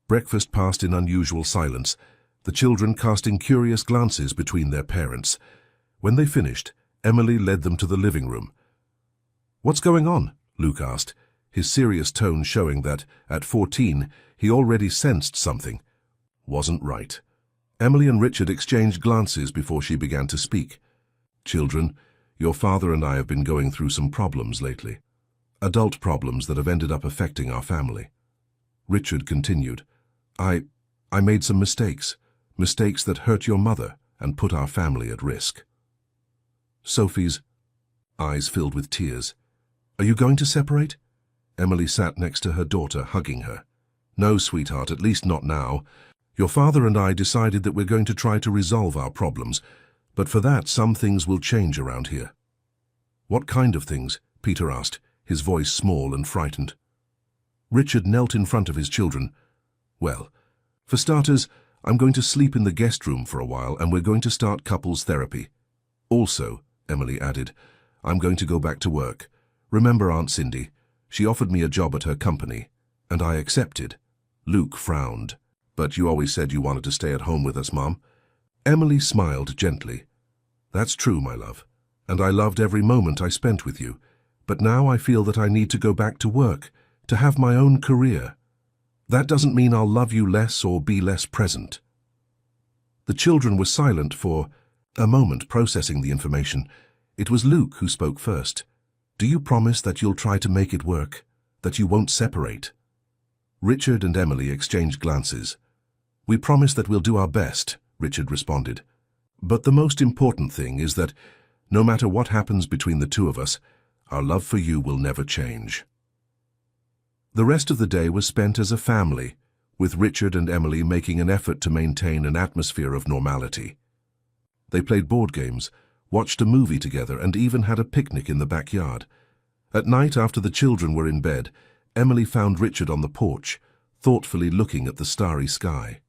Breakfast passed in unusual silence, the children casting curious glances between their parents. When they finished, Emily led them to the living room. What's going on? Luke asked, his serious tone showing that, at 14, he already sensed something wasn't right. Emily and Richard exchanged glances before she began to speak. Children, your father and I have been going through some problems lately. Adult problems that have ended up affecting our family. Richard continued, I made some mistakes that hurt your mother and put our family at risk. Sophie's eyes filled with tears. Are you going to separate? Emily sat next to her daughter, hugging her. No, sweetheart, at least not now. Your father and I decided that we're going to try to resolve our problems, but for that some things will change around here. What kind of things? Peter asked, his voice small and frightened. Richard knelt in front of his children. Well, For starters, I'm going to sleep in the guest room for a while and we're going to start couples therapy. Also, Emily added, I'm going to go back to work. Remember Aunt Cindy? She offered me a job at her company, and I accepted. Luke frowned. But you always said you wanted to stay at home with us, Mom. Emily smiled gently. That's true, my love, and I loved every moment I spent with you. But now I feel that I need to go back to work, to have my own career. That doesn't mean I'll love you less or be less present. The children were silent for a moment, processing the information. It was Luke who spoke first. Do you promise that you'll try to make it work, that you won't separate? Richard and Emily exchanged glances. We promise that we'll do our best, Richard responded. But the most important thing is that, no matter what happens between the two of us, our love for you will never change. The rest of the day was spent as a family, with Richard and Emily making an effort to maintain an atmosphere of normality. They played board games, watched a movie together, and even had a picnic in the backyard. At night, after the children were in bed, Emily found Richard on the porch, thoughtfully looking at the starry sky.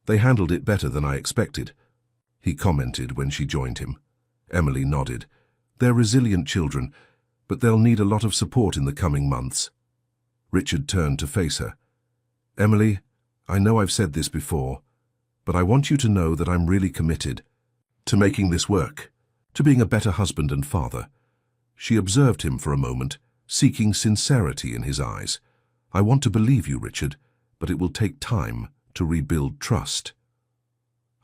They handled it better than I expected, he commented when she joined him. Emily nodded. They're resilient children, but they'll need a lot of support in the coming months. Richard turned to face her. Emily, I know I've said this before, but I want you to know that I'm really committed to making this work, to being a better husband and father. She observed him for a moment, seeking sincerity in his eyes. I want to believe you, Richard, but it will take time to rebuild trust.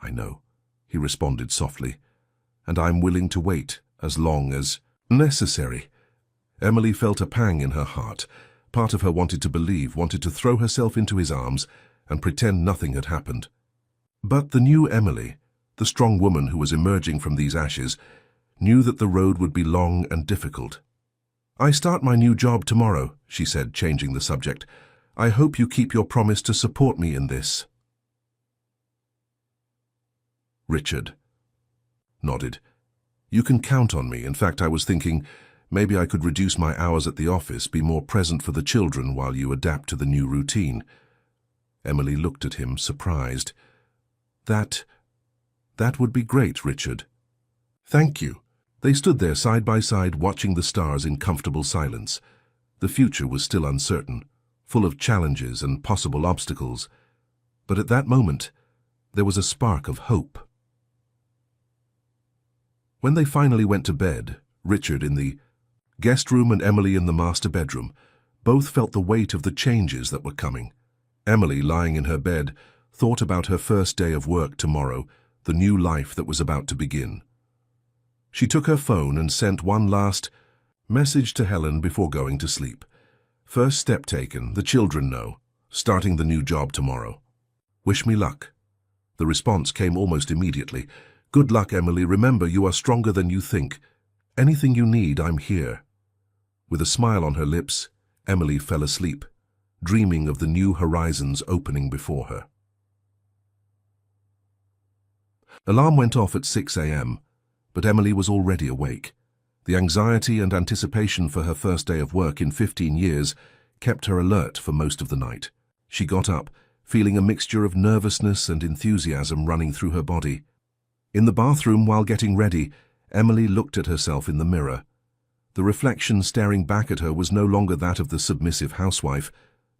I know, he responded softly, and I'm willing to wait as long as necessary. Emily felt a pang in her heart. Part of her wanted to believe, wanted to throw herself into his arms and pretend nothing had happened. But the new Emily, the strong woman who was emerging from these ashes, knew that the road would be long and difficult. I start my new job tomorrow, she said, changing the subject. I hope you keep your promise to support me in this. Richard nodded. You can count on me. In fact, I was thinking maybe I could reduce my hours at the office, be more present for the children while you adapt to the new routine. Emily looked at him, surprised. That would be great, Richard. Thank you. They stood there side by side, watching the stars in comfortable silence. The future was still uncertain, full of challenges and possible obstacles. But at that moment, there was a spark of hope. When they finally went to bed, Richard in the guest room and Emily in the master bedroom, both felt the weight of the changes that were coming. Emily, lying in her bed, thought about her first day of work tomorrow, the new life that was about to begin. She took her phone and sent one last message to Helen before going to sleep. First step taken, the children know. Starting the new job tomorrow. Wish me luck. The response came almost immediately. Good luck, Emily. Remember, you are stronger than you think. Anything you need, I'm here. With a smile on her lips, Emily fell asleep, dreaming of the new horizons opening before her. Alarm went off at 6 a.m., but Emily was already awake. The anxiety and anticipation for her first day of work in 15 years kept her alert for most of the night. She got up, feeling a mixture of nervousness and enthusiasm running through her body. In the bathroom, while getting ready, Emily looked at herself in the mirror. The reflection staring back at her was no longer that of the submissive housewife,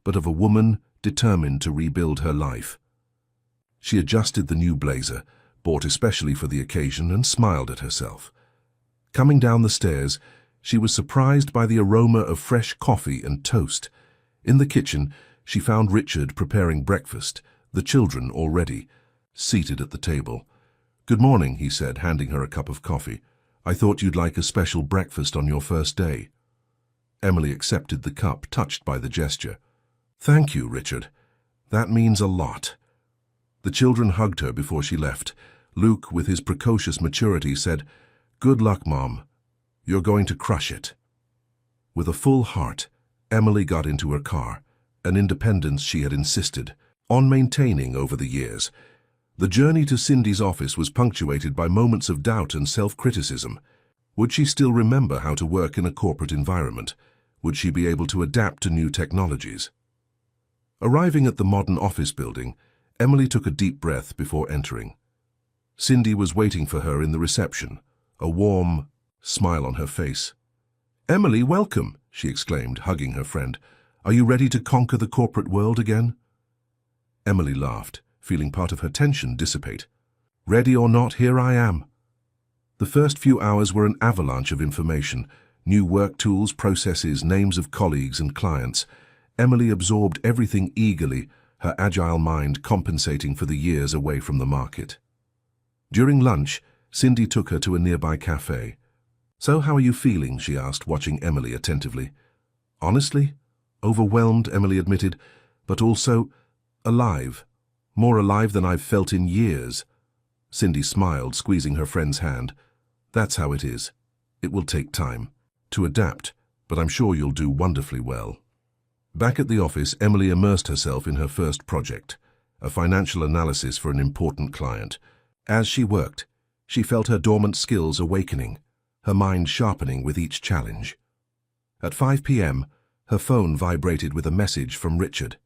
but of a woman determined to rebuild her life. She adjusted the new blazer, bought especially for the occasion, and smiled at herself. Coming down the stairs, she was surprised by the aroma of fresh coffee and toast. In the kitchen, she found Richard preparing breakfast, the children already seated at the table. Good morning, he said, handing her a cup of coffee. I thought you'd like a special breakfast on your first day. Emily accepted the cup, touched by the gesture. Thank you, Richard. That means a lot. The children hugged her before she left. Luke, with his precocious maturity, said, Good luck, Mom. You're going to crush it. With a full heart, Emily got into her car, an independence she had insisted on maintaining over the years. The journey to Cindy's office was punctuated by moments of doubt and self-criticism. Would she still remember how to work in a corporate environment? Would she be able to adapt to new technologies? Arriving at the modern office building, Emily took a deep breath before entering. Cindy was waiting for her in the reception, a warm smile on her face. "Emily, welcome," she exclaimed, hugging her friend. "Are you ready to conquer the corporate world again?" Emily laughed, feeling part of her tension dissipate. "Ready or not, here I am." The first few hours were an avalanche of information, new work tools, processes, names of colleagues and clients. Emily absorbed everything eagerly, her agile mind compensating for the years away from the market. During lunch, Cindy took her to a nearby cafe. "So how are you feeling?" she asked, watching Emily attentively. "Honestly, overwhelmed," Emily admitted, "but also alive. More alive than I've felt in years." Cindy smiled, squeezing her friend's hand. "That's how it is. It will take time to adapt, but I'm sure you'll do wonderfully well." Back at the office, Emily immersed herself in her first project, a financial analysis for an important client. As she worked, she felt her dormant skills awakening, her mind sharpening with each challenge. At 5 p.m., her phone vibrated with a message from Richard.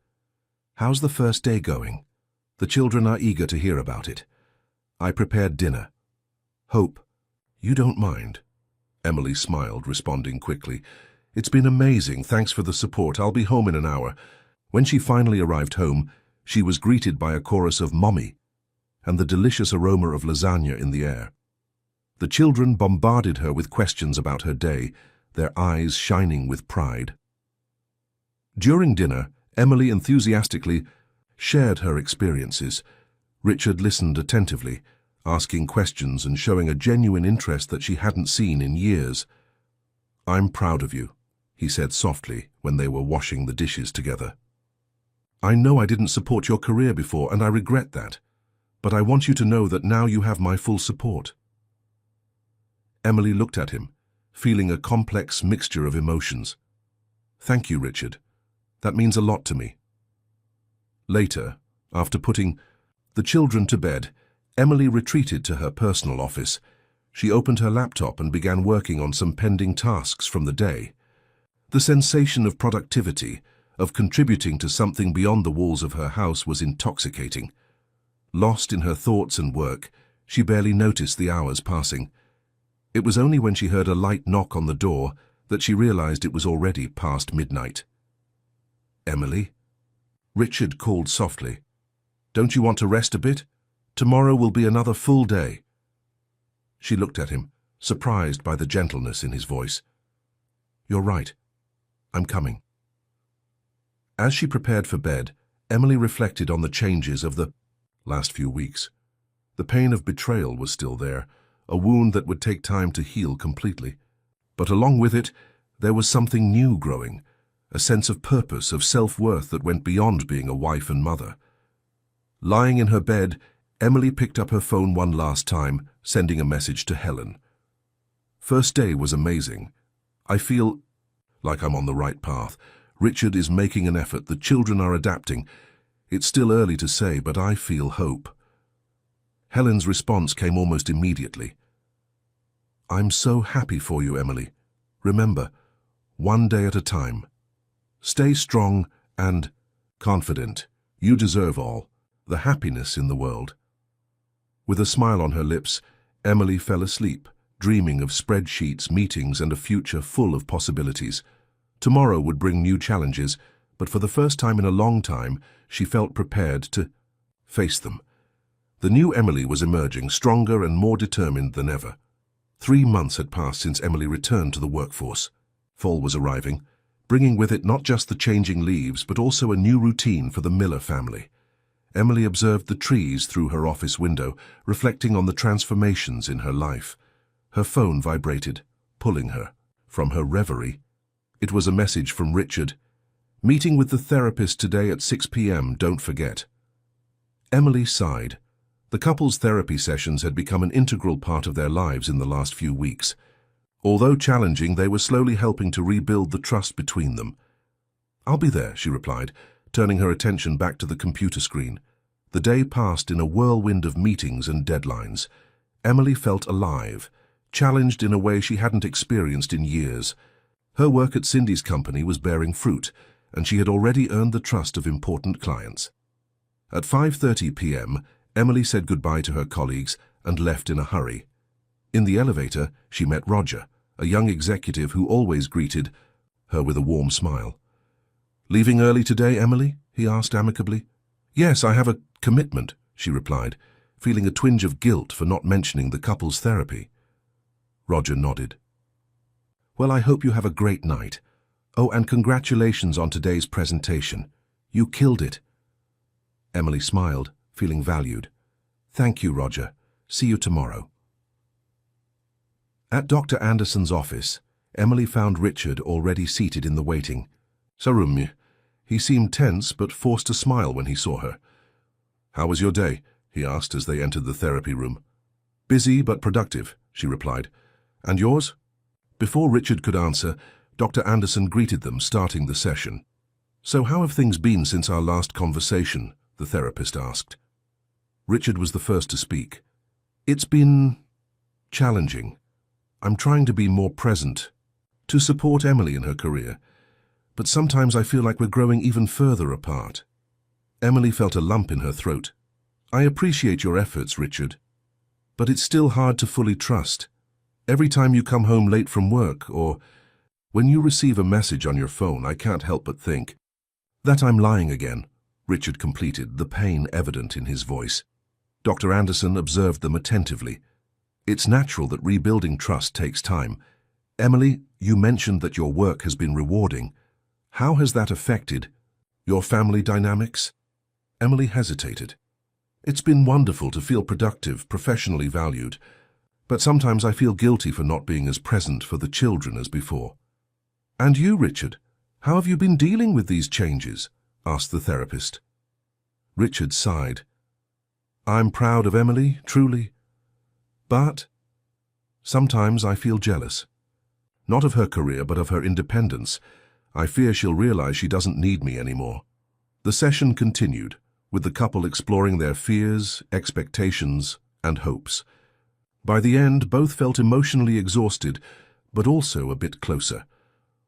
"How's the first day going? The children are eager to hear about it. I prepared dinner. Hope you don't mind." Emily smiled, responding quickly. "It's been amazing, thanks for the support. I'll be home in an hour." When she finally arrived home, she was greeted by a chorus of "Mommy" and the delicious aroma of lasagna in the air. The children bombarded her with questions about her day, their eyes shining with pride. During dinner, Emily enthusiastically shared her experiences. Richard listened attentively, asking questions and showing a genuine interest that she hadn't seen in years. "I'm proud of you," he said softly when they were washing the dishes together. "I know I didn't support your career before, and I regret that. But I want you to know that now you have my full support." Emily looked at him, feeling a complex mixture of emotions. "Thank you, Richard. That means a lot to me." Later, after putting the children to bed, Emily retreated to her personal office. She opened her laptop and began working on some pending tasks from the day. The sensation of productivity, of contributing to something beyond the walls of her house, was intoxicating. Lost in her thoughts and work, she barely noticed the hours passing. It was only when she heard a light knock on the door that she realized it was already past midnight. "Emily?" Richard called softly. "Don't you want to rest a bit? Tomorrow will be another full day." She looked at him, surprised by the gentleness in his voice. "You're right. I'm coming." As she prepared for bed, Emily reflected on the changes of the last few weeks. The pain of betrayal was still there, a wound that would take time to heal completely. But along with it, there was something new growing, a sense of purpose, of self-worth that went beyond being a wife and mother. Lying in her bed, Emily picked up her phone one last time, sending a message to Helen. "First day was amazing. I feel like I'm on the right path. Richard is making an effort. The children are adapting. It's still early to say, but I feel hope." Helen's response came almost immediately. "I'm so happy for you, Emily. Remember, one day at a time. Stay strong and confident. You deserve all the happiness in the world." With a smile on her lips, Emily fell asleep, dreaming of spreadsheets, meetings, and a future full of possibilities. Tomorrow would bring new challenges, but for the first time in a long time, she felt prepared to face them. The new Emily was emerging, stronger and more determined than ever. 3 months had passed since Emily returned to the workforce. Fall was arriving, bringing with it not just the changing leaves, but also a new routine for the Miller family. Emily observed the trees through her office window, reflecting on the transformations in her life. Her phone vibrated, pulling her from her reverie. It was a message from Richard. "Meeting with the therapist today at 6 p.m, don't forget." Emily sighed. The couple's therapy sessions had become an integral part of their lives in the last few weeks. Although challenging, they were slowly helping to rebuild the trust between them. "I'll be there," she replied, turning her attention back to the computer screen. The day passed in a whirlwind of meetings and deadlines. Emily felt alive, challenged in a way she hadn't experienced in years. Her work at Cindy's company was bearing fruit, and she had already earned the trust of important clients. At 5:30 p.m., Emily said goodbye to her colleagues and left in a hurry. In the elevator, she met Roger, a young executive who always greeted her with a warm smile. "Leaving early today, Emily?" he asked amicably. "Yes, I have a commitment," she replied, feeling a twinge of guilt for not mentioning the couple's therapy. Roger nodded. "Well, I hope you have a great night. Oh, and congratulations on today's presentation. You killed it." Emily smiled, feeling valued. "Thank you, Roger. See you tomorrow." At Dr. Anderson's office, Emily found Richard already seated in the waiting room. He seemed tense but forced a smile when he saw her. "How was your day?" he asked as they entered the therapy room. "Busy but productive," she replied. "And yours?" Before Richard could answer, Dr. Anderson greeted them, starting the session. "So how have things been since our last conversation?" the therapist asked. Richard was the first to speak. "It's been challenging. I'm trying to be more present, to support Emily in her career, but sometimes I feel like we're growing even further apart." Emily felt a lump in her throat. "I appreciate your efforts, Richard, but it's still hard to fully trust. Every time you come home late from work or when you receive a message on your phone, I can't help but think that I'm lying again," Richard completed, the pain evident in his voice. Dr. Anderson observed them attentively. "It's natural that rebuilding trust takes time. Emily, you mentioned that your work has been rewarding. How has that affected your family dynamics?" Emily hesitated. "It's been wonderful to feel productive, professionally valued, but sometimes I feel guilty for not being as present for the children as before." "And you, Richard, how have you been dealing with these changes?" asked the therapist. Richard sighed. "I'm proud of Emily, truly. But sometimes I feel jealous. Not of her career, but of her independence. I fear she'll realize she doesn't need me anymore." The session continued, with the couple exploring their fears, expectations, and hopes. By the end, both felt emotionally exhausted, but also a bit closer.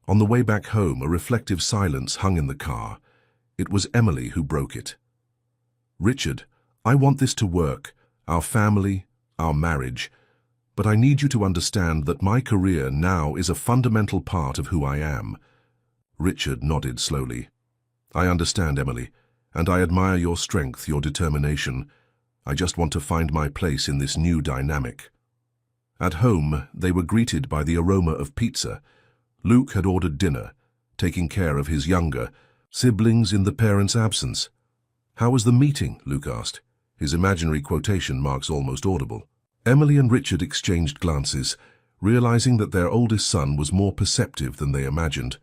On the way back home, a reflective silence hung in the car. It was Emily who broke it. "Richard, I want this to work, our family, our marriage, but I need you to understand that my career now is a fundamental part of who I am." Richard nodded slowly. "I understand, Emily, and I admire your strength, your determination. I just want to find my place in this new dynamic." At home, they were greeted by the aroma of pizza. Luke had ordered dinner, taking care of his younger siblings in the parents' absence. "How was the meeting?" Luke asked, his imaginary quotation marks almost audible. Emily and Richard exchanged glances, realizing that their oldest son was more perceptive than they imagined.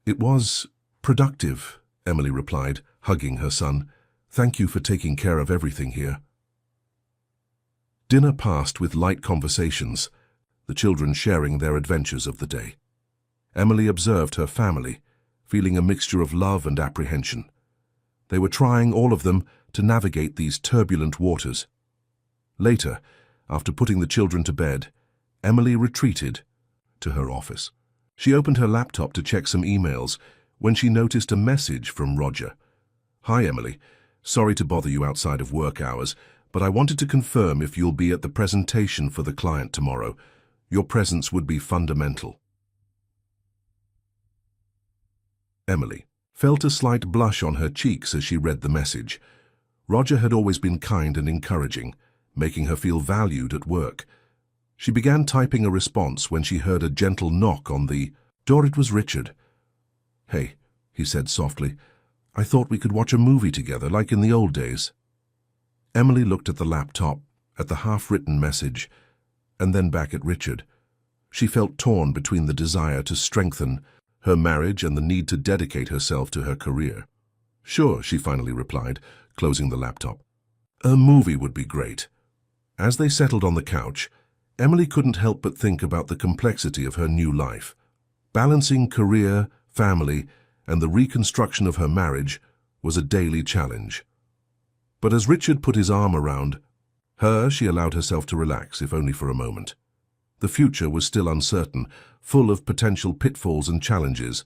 "It was productive," Emily replied, hugging her son. "Thank you for taking care of everything here." Dinner passed with light conversations, the children sharing their adventures of the day. Emily observed her family, feeling a mixture of love and apprehension. They were trying, all of them, to navigate these turbulent waters. Later, after putting the children to bed, Emily retreated to her office. She opened her laptop to check some emails when she noticed a message from Roger. "Hi, Emily. Sorry to bother you outside of work hours, but I wanted to confirm if you'll be at the presentation for the client tomorrow. Your presence would be fundamental." Emily felt a slight blush on her cheeks as she read the message. Roger had always been kind and encouraging, making her feel valued at work. She began typing a response when she heard a gentle knock on the door. It was Richard. "Hey," he said softly, "I thought we could watch a movie together, like in the old days." Emily looked at the laptop, at the half-written message, and then back at Richard. She felt torn between the desire to strengthen her marriage and the need to dedicate herself to her career. "Sure," she finally replied, closing the laptop. "A movie would be great." As they settled on the couch, Emily couldn't help but think about the complexity of her new life. Balancing career, family, and the reconstruction of her marriage was a daily challenge. But as Richard put his arm around her, she allowed herself to relax, if only for a moment. The future was still uncertain, full of potential pitfalls and challenges.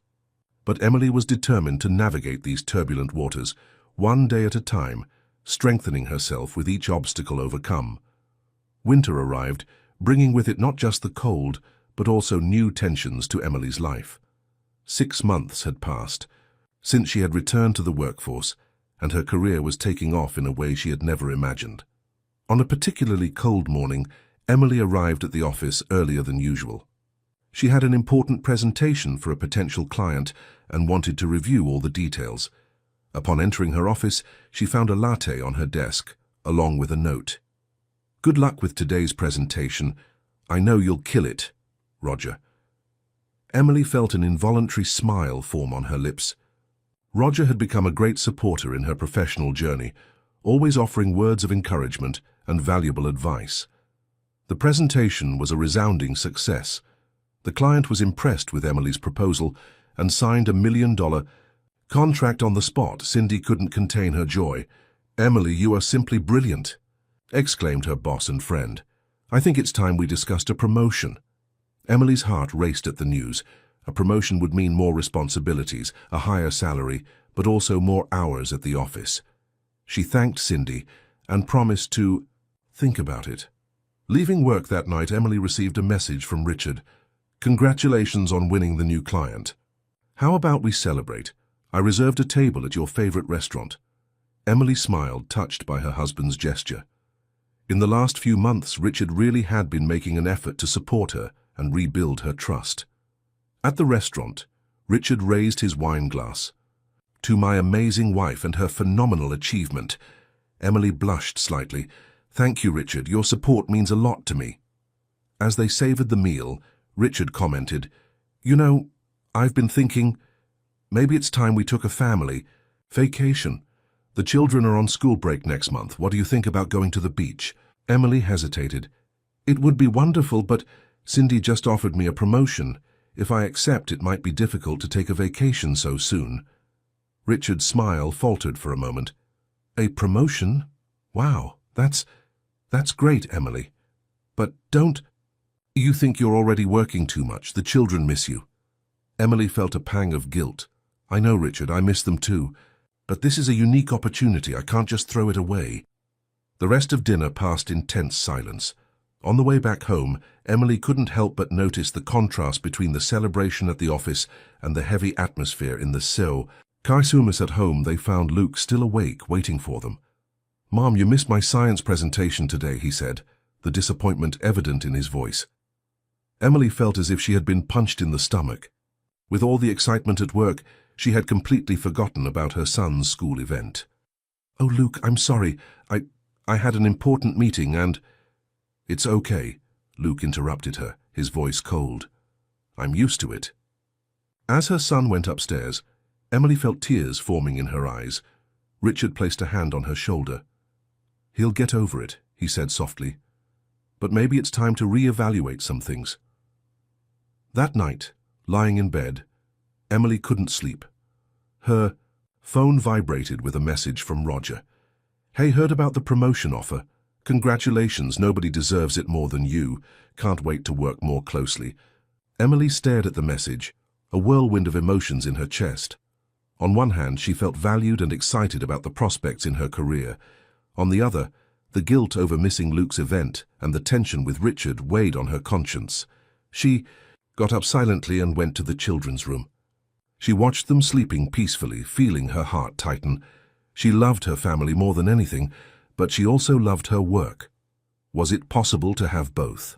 But Emily was determined to navigate these turbulent waters, one day at a time, strengthening herself with each obstacle overcome. Winter arrived, bringing with it not just the cold, but also new tensions to Emily's life. 6 months had passed since she had returned to the workforce, and her career was taking off in a way she had never imagined. On a particularly cold morning, Emily arrived at the office earlier than usual. She had an important presentation for a potential client and wanted to review all the details. Upon entering her office, she found a latte on her desk, along with a note. "Good luck with today's presentation. I know you'll kill it, Roger." Emily felt an involuntary smile form on her lips. Roger had become a great supporter in her professional journey, always offering words of encouragement and valuable advice. The presentation was a resounding success. The client was impressed with Emily's proposal and signed a $1 million contract on the spot. Cindy couldn't contain her joy. "Emily, you are simply brilliant," exclaimed her boss and friend. "I think it's time we discussed a promotion." Emily's heart raced at the news. A promotion would mean more responsibilities, a higher salary, but also more hours at the office. She thanked Cindy and promised to think about it. Leaving work that night, Emily received a message from Richard. "Congratulations on winning the new client. How about we celebrate? I reserved a table at your favorite restaurant." Emily smiled, touched by her husband's gesture. In the last few months, Richard really had been making an effort to support her and rebuild her trust. At the restaurant, Richard raised his wine glass. "To my amazing wife and her phenomenal achievement." Emily blushed slightly. "Thank you, Richard. Your support means a lot to me." As they savored the meal, Richard commented, "You know, I've been thinking, maybe it's time we took a family vacation. The children are on school break next month. What do you think about going to the beach?" Emily hesitated. "It would be wonderful, but Cindy just offered me a promotion. If I accept, it might be difficult to take a vacation so soon." Richard's smile faltered for a moment. "A promotion? Wow, that's great, Emily. But don't you think you're already working too much? The children miss you." Emily felt a pang of guilt. "I know, Richard, I miss them too. But this is a unique opportunity. I can't just throw it away." The rest of dinner passed in tense silence. On the way back home, Emily couldn't help but notice the contrast between the celebration at the office and the heavy atmosphere in the cell. Kaisumas at home, they found Luke still awake, waiting for them. "Mom, you missed my science presentation today," he said, the disappointment evident in his voice. Emily felt as if she had been punched in the stomach. With all the excitement at work, she had completely forgotten about her son's school event. "Oh, Luke, I'm sorry. I had an important meeting and—" "It's okay," Luke interrupted her, his voice cold. "I'm used to it." As her son went upstairs, Emily felt tears forming in her eyes. Richard placed a hand on her shoulder. "He'll get over it," he said softly. "But maybe it's time to re-evaluate some things." That night, lying in bed, Emily couldn't sleep. Her phone vibrated with a message from Roger. "Hey, heard about the promotion offer? Congratulations, nobody deserves it more than you. Can't wait to work more closely." Emily stared at the message, a whirlwind of emotions in her chest. On one hand, she felt valued and excited about the prospects in her career. On the other, the guilt over missing Luke's event and the tension with Richard weighed on her conscience. She got up silently and went to the children's room. She watched them sleeping peacefully, feeling her heart tighten. She loved her family more than anything, but she also loved her work. Was it possible to have both?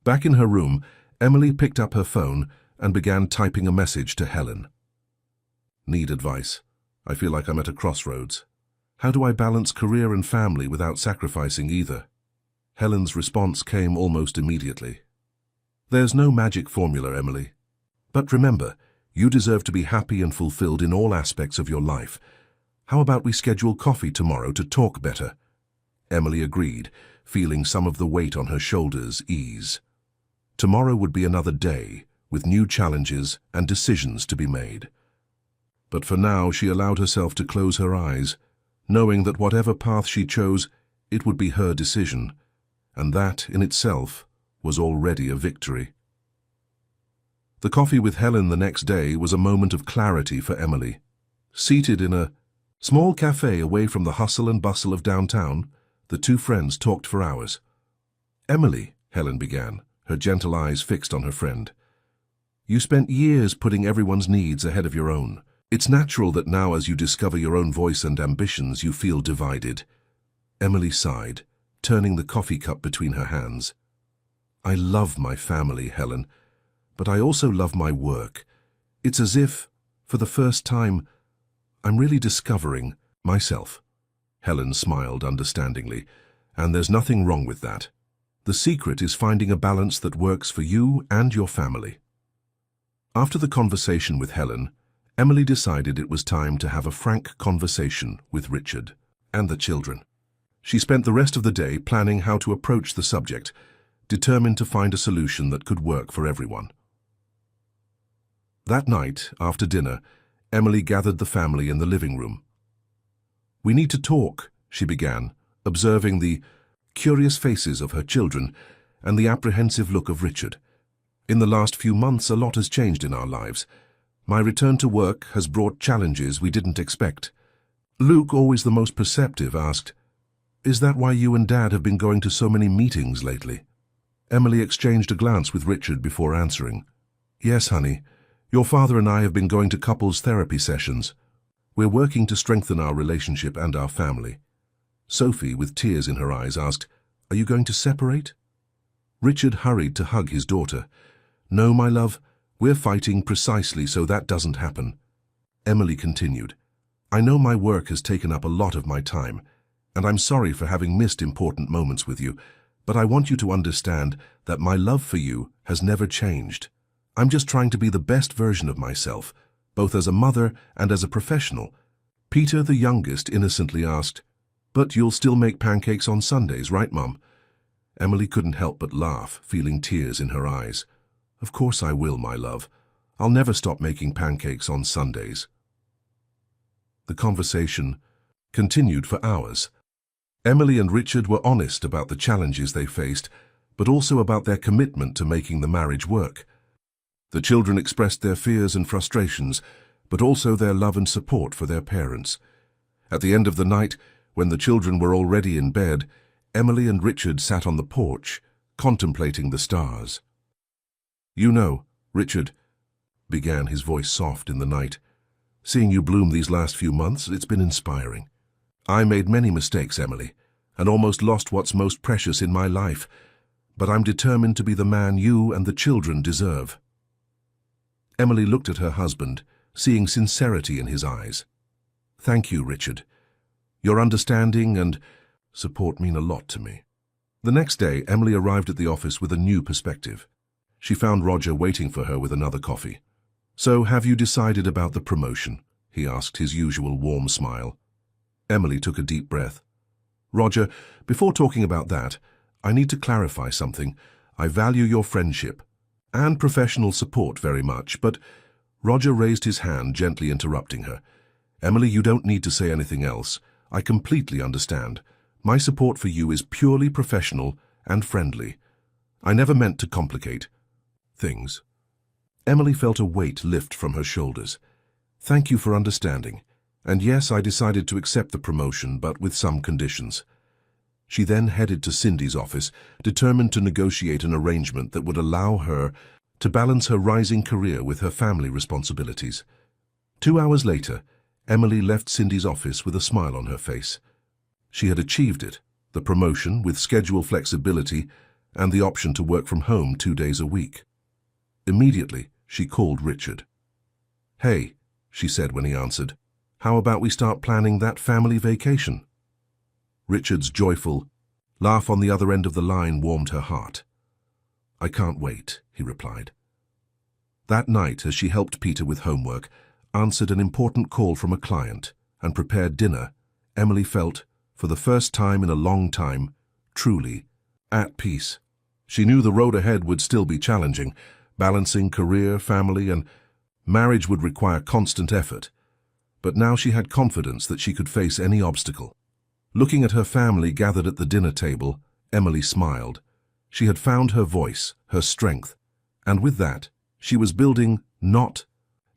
Back in her room, Emily picked up her phone and began typing a message to Helen. "Need advice. I feel like I'm at a crossroads. How do I balance career and family without sacrificing either?" Helen's response came almost immediately. "There's no magic formula, Emily. But remember, you deserve to be happy and fulfilled in all aspects of your life. How about we schedule coffee tomorrow to talk better?" Emily agreed, feeling some of the weight on her shoulders ease. Tomorrow would be another day, with new challenges and decisions to be made. But for now, she allowed herself to close her eyes, knowing that whatever path she chose, it would be her decision, and that, in itself, was already a victory. The coffee with Helen the next day was a moment of clarity for Emily. Seated in a Small cafe away from the hustle and bustle of downtown, the two friends talked for hours. "Emily," Helen began, her gentle eyes fixed on her friend. "You spent years putting everyone's needs ahead of your own. It's natural that now, as you discover your own voice and ambitions, you feel divided." Emily sighed, turning the coffee cup between her hands. "I love my family, Helen, but I also love my work. It's as if, for the first time, I'm really discovering myself." Helen smiled understandingly, "And there's nothing wrong with that. The secret is finding a balance that works for you and your family." After the conversation with Helen, Emily decided it was time to have a frank conversation with Richard and the children. She spent the rest of the day planning how to approach the subject, determined to find a solution that could work for everyone. That night, after dinner, Emily gathered the family in the living room. "We need to talk," she began, observing the curious faces of her children and the apprehensive look of Richard. "In the last few months, a lot has changed in our lives. My return to work has brought challenges we didn't expect." Luke, always the most perceptive, asked, "Is that why you and Dad have been going to so many meetings lately?" Emily exchanged a glance with Richard before answering. "Yes, honey. Your father and I have been going to couples therapy sessions. We're working to strengthen our relationship and our family." Sophie, with tears in her eyes, asked, "Are you going to separate?" Richard hurried to hug his daughter. "No, my love, we're fighting precisely so that doesn't happen." Emily continued, "I know my work has taken up a lot of my time, and I'm sorry for having missed important moments with you, but I want you to understand that my love for you has never changed. I'm just trying to be the best version of myself, both as a mother and as a professional." Peter, the youngest, innocently asked, "But you'll still make pancakes on Sundays, right, Mum?" Emily couldn't help but laugh, feeling tears in her eyes. "Of course I will, my love. I'll never stop making pancakes on Sundays." The conversation continued for hours. Emily and Richard were honest about the challenges they faced, but also about their commitment to making the marriage work. The children expressed their fears and frustrations, but also their love and support for their parents. At the end of the night, when the children were already in bed, Emily and Richard sat on the porch, contemplating the stars. "You know, Richard," began, his voice soft in the night, "seeing you bloom these last few months, it's been inspiring. I made many mistakes, Emily, and almost lost what's most precious in my life, but I'm determined to be the man you and the children deserve." Emily looked at her husband, seeing sincerity in his eyes. "Thank you, Richard. Your understanding and support mean a lot to me." The next day, Emily arrived at the office with a new perspective. She found Roger waiting for her with another coffee. "So, have you decided about the promotion?" he asked, his usual warm smile. Emily took a deep breath. "Roger, before talking about that, I need to clarify something. I value your friendship and professional support very much, but—" Roger raised his hand, gently interrupting her. "Emily, you don't need to say anything else. I completely understand. My support for you is purely professional and friendly. I never meant to complicate things." Emily felt a weight lift from her shoulders. "Thank you for understanding. And yes, I decided to accept the promotion, but with some conditions." She then headed to Cindy's office, determined to negotiate an arrangement that would allow her to balance her rising career with her family responsibilities. 2 hours later, Emily left Cindy's office with a smile on her face. She had achieved it, the promotion with schedule flexibility and the option to work from home 2 days a week. Immediately, she called Richard. "Hey," she said when he answered, "how about we start planning that family vacation?" Richard's joyful laugh on the other end of the line warmed her heart. "I can't wait," he replied. That night, as she helped Peter with homework, answered an important call from a client, and prepared dinner, Emily felt, for the first time in a long time, truly at peace. She knew the road ahead would still be challenging. Balancing career, family, and marriage would require constant effort. But now she had confidence that she could face any obstacle. Looking at her family gathered at the dinner table, Emily smiled. She had found her voice, her strength, and with that, she was building not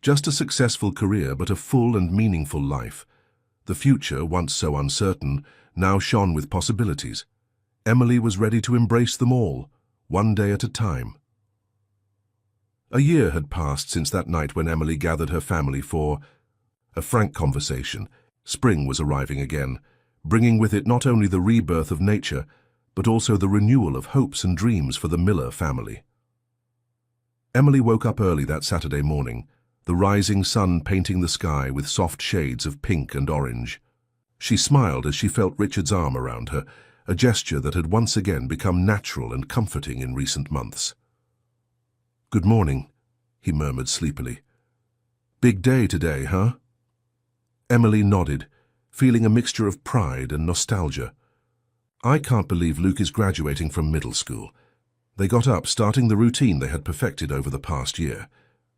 just a successful career but a full and meaningful life. The future, once so uncertain, now shone with possibilities. Emily was ready to embrace them all, one day at a time. A year had passed since that night when Emily gathered her family for a frank conversation. Spring was arriving again, bringing with it not only the rebirth of nature, but also the renewal of hopes and dreams for the Miller family. Emily woke up early that Saturday morning, the rising sun painting the sky with soft shades of pink and orange. She smiled as she felt Richard's arm around her, a gesture that had once again become natural and comforting in recent months. "Good morning," he murmured sleepily. "Big day today, huh?" Emily nodded, feeling a mixture of pride and nostalgia. "I can't believe Luke is graduating from middle school." They got up, starting the routine they had perfected over the past year.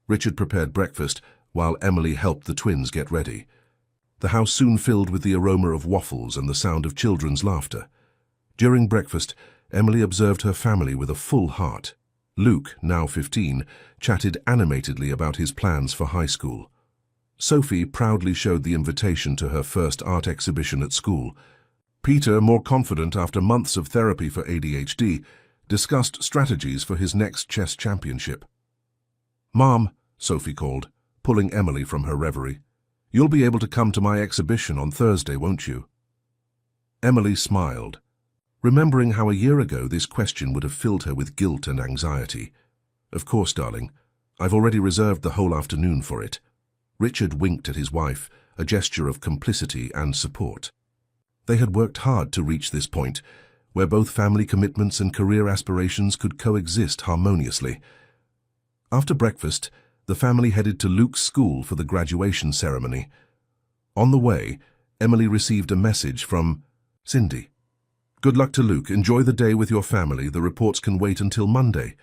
Richard prepared breakfast, while Emily helped the twins get ready. The house soon filled with the aroma of waffles and the sound of children's laughter. During breakfast, Emily observed her family with a full heart. Luke, now 15, chatted animatedly about his plans for high school. Sophie proudly showed the invitation to her first art exhibition at school. Peter, more confident after months of therapy for ADHD, discussed strategies for his next chess championship. "Mom," Sophie called, pulling Emily from her reverie. "You'll be able to come to my exhibition on Thursday, won't you?" Emily smiled, remembering how a year ago this question would have filled her with guilt and anxiety. "Of course, darling. I've already reserved the whole afternoon for it." Richard winked at his wife, a gesture of complicity and support. They had worked hard to reach this point, where both family commitments and career aspirations could coexist harmoniously. After breakfast, the family headed to Luke's school for the graduation ceremony. On the way, Emily received a message from Cindy. "Good luck to Luke. Enjoy the day with your family. The reports can wait until Monday."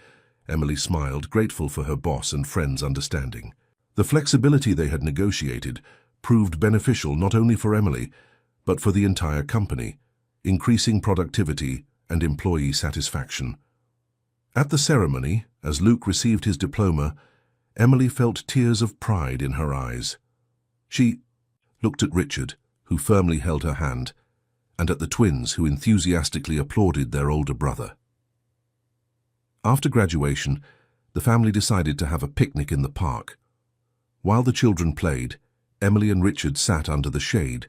Emily smiled, grateful for her boss and friends' understanding. The flexibility they had negotiated proved beneficial not only for Emily, but for the entire company, increasing productivity and employee satisfaction. At the ceremony, as Luke received his diploma, Emily felt tears of pride in her eyes. She looked at Richard, who firmly held her hand, and at the twins, who enthusiastically applauded their older brother. After graduation, the family decided to have a picnic in the park. While the children played, Emily and Richard sat under the shade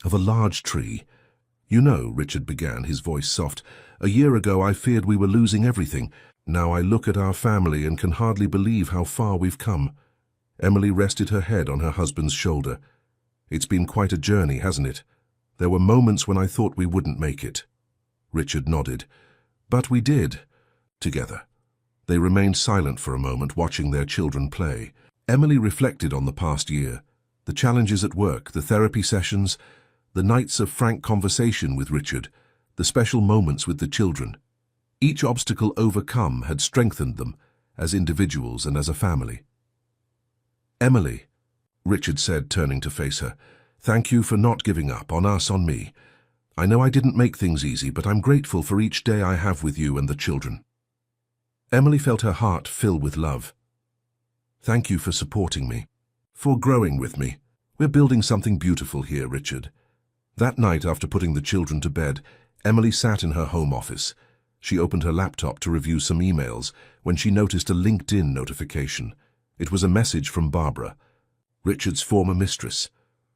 of a large tree. "You know," Richard began, his voice soft, "a year ago I feared we were losing everything. Now I look at our family and can hardly believe how far we've come." Emily rested her head on her husband's shoulder. "It's been quite a journey, hasn't it? There were moments when I thought we wouldn't make it." Richard nodded. "But we did, together." They remained silent for a moment, watching their children play. Emily reflected on the past year, the challenges at work, the therapy sessions, the nights of frank conversation with Richard, the special moments with the children. Each obstacle overcome had strengthened them as individuals and as a family. "Emily," Richard said, turning to face her, "thank you for not giving up on us, on me. I know I didn't make things easy, but I'm grateful for each day I have with you and the children." Emily felt her heart fill with love. "Thank you for supporting me, for growing with me. We're building something beautiful here, Richard." That night, after putting the children to bed, Emily sat in her home office. She opened her laptop to review some emails when she noticed a LinkedIn notification. It was a message from Barbara, Richard's former mistress.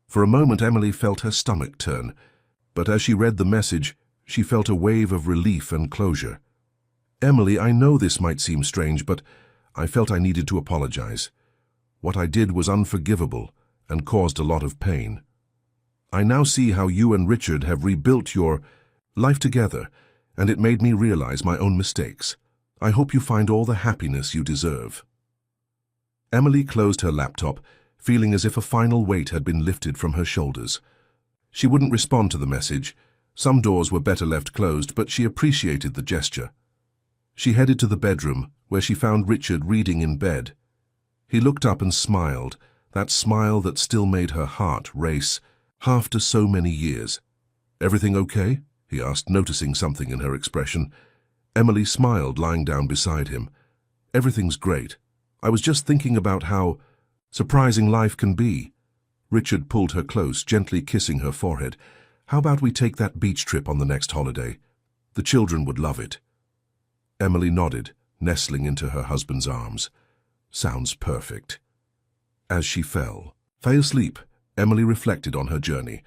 For a moment, Emily felt her stomach turn, but as she read the message, she felt a wave of relief and closure. "Emily, I know this might seem strange, but I felt I needed to apologize. What I did was unforgivable and caused a lot of pain. I now see how you and Richard have rebuilt your life together, and it made me realize my own mistakes. I hope you find all the happiness you deserve." Emily closed her laptop, feeling as if a final weight had been lifted from her shoulders. She wouldn't respond to the message. Some doors were better left closed, but she appreciated the gesture. She headed to the bedroom, where she found Richard reading in bed. He looked up and smiled, that smile that still made her heart race, after so many years. "Everything okay?" he asked, noticing something in her expression. Emily smiled, lying down beside him. "Everything's great. I was just thinking about how surprising life can be." Richard pulled her close, gently kissing her forehead. "How about we take that beach trip on the next holiday? The children would love it." Emily nodded, nestling into her husband's arms. "Sounds perfect." As she fell asleep, Emily reflected on her journey.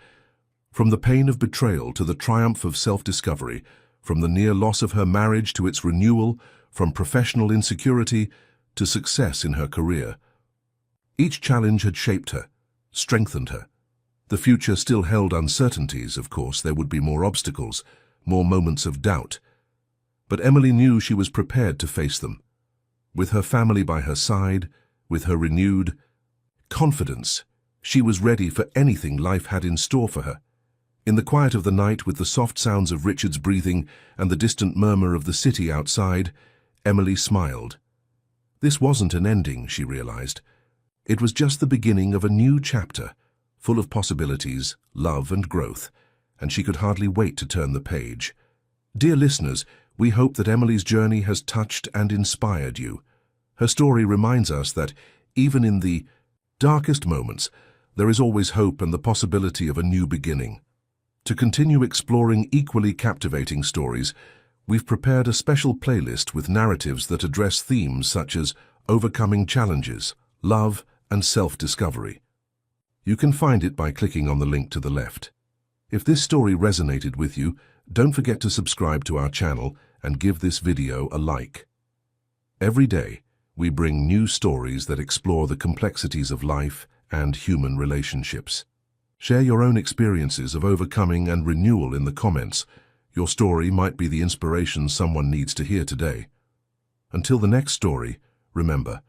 From the pain of betrayal to the triumph of self-discovery, from the near loss of her marriage to its renewal, from professional insecurity to success in her career. Each challenge had shaped her, strengthened her. The future still held uncertainties, of course. There would be more obstacles, more moments of doubt. But Emily knew she was prepared to face them. With her family by her side, with her renewed confidence, she was ready for anything life had in store for her. In the quiet of the night, with the soft sounds of Richard's breathing and the distant murmur of the city outside, Emily smiled. This wasn't an ending, she realized. It was just the beginning of a new chapter, full of possibilities, love and growth, and she could hardly wait to turn the page. Dear listeners, we hope that Emily's journey has touched and inspired you. Her story reminds us that, even in the darkest moments, there is always hope and the possibility of a new beginning. To continue exploring equally captivating stories, we've prepared a special playlist with narratives that address themes such as overcoming challenges, love, and self-discovery. You can find it by clicking on the link to the left. If this story resonated with you, don't forget to subscribe to our channel and give this video a like. Every day, we bring new stories that explore the complexities of life and human relationships. Share your own experiences of overcoming and renewal in the comments. Your story might be the inspiration someone needs to hear today. Until the next story, remember,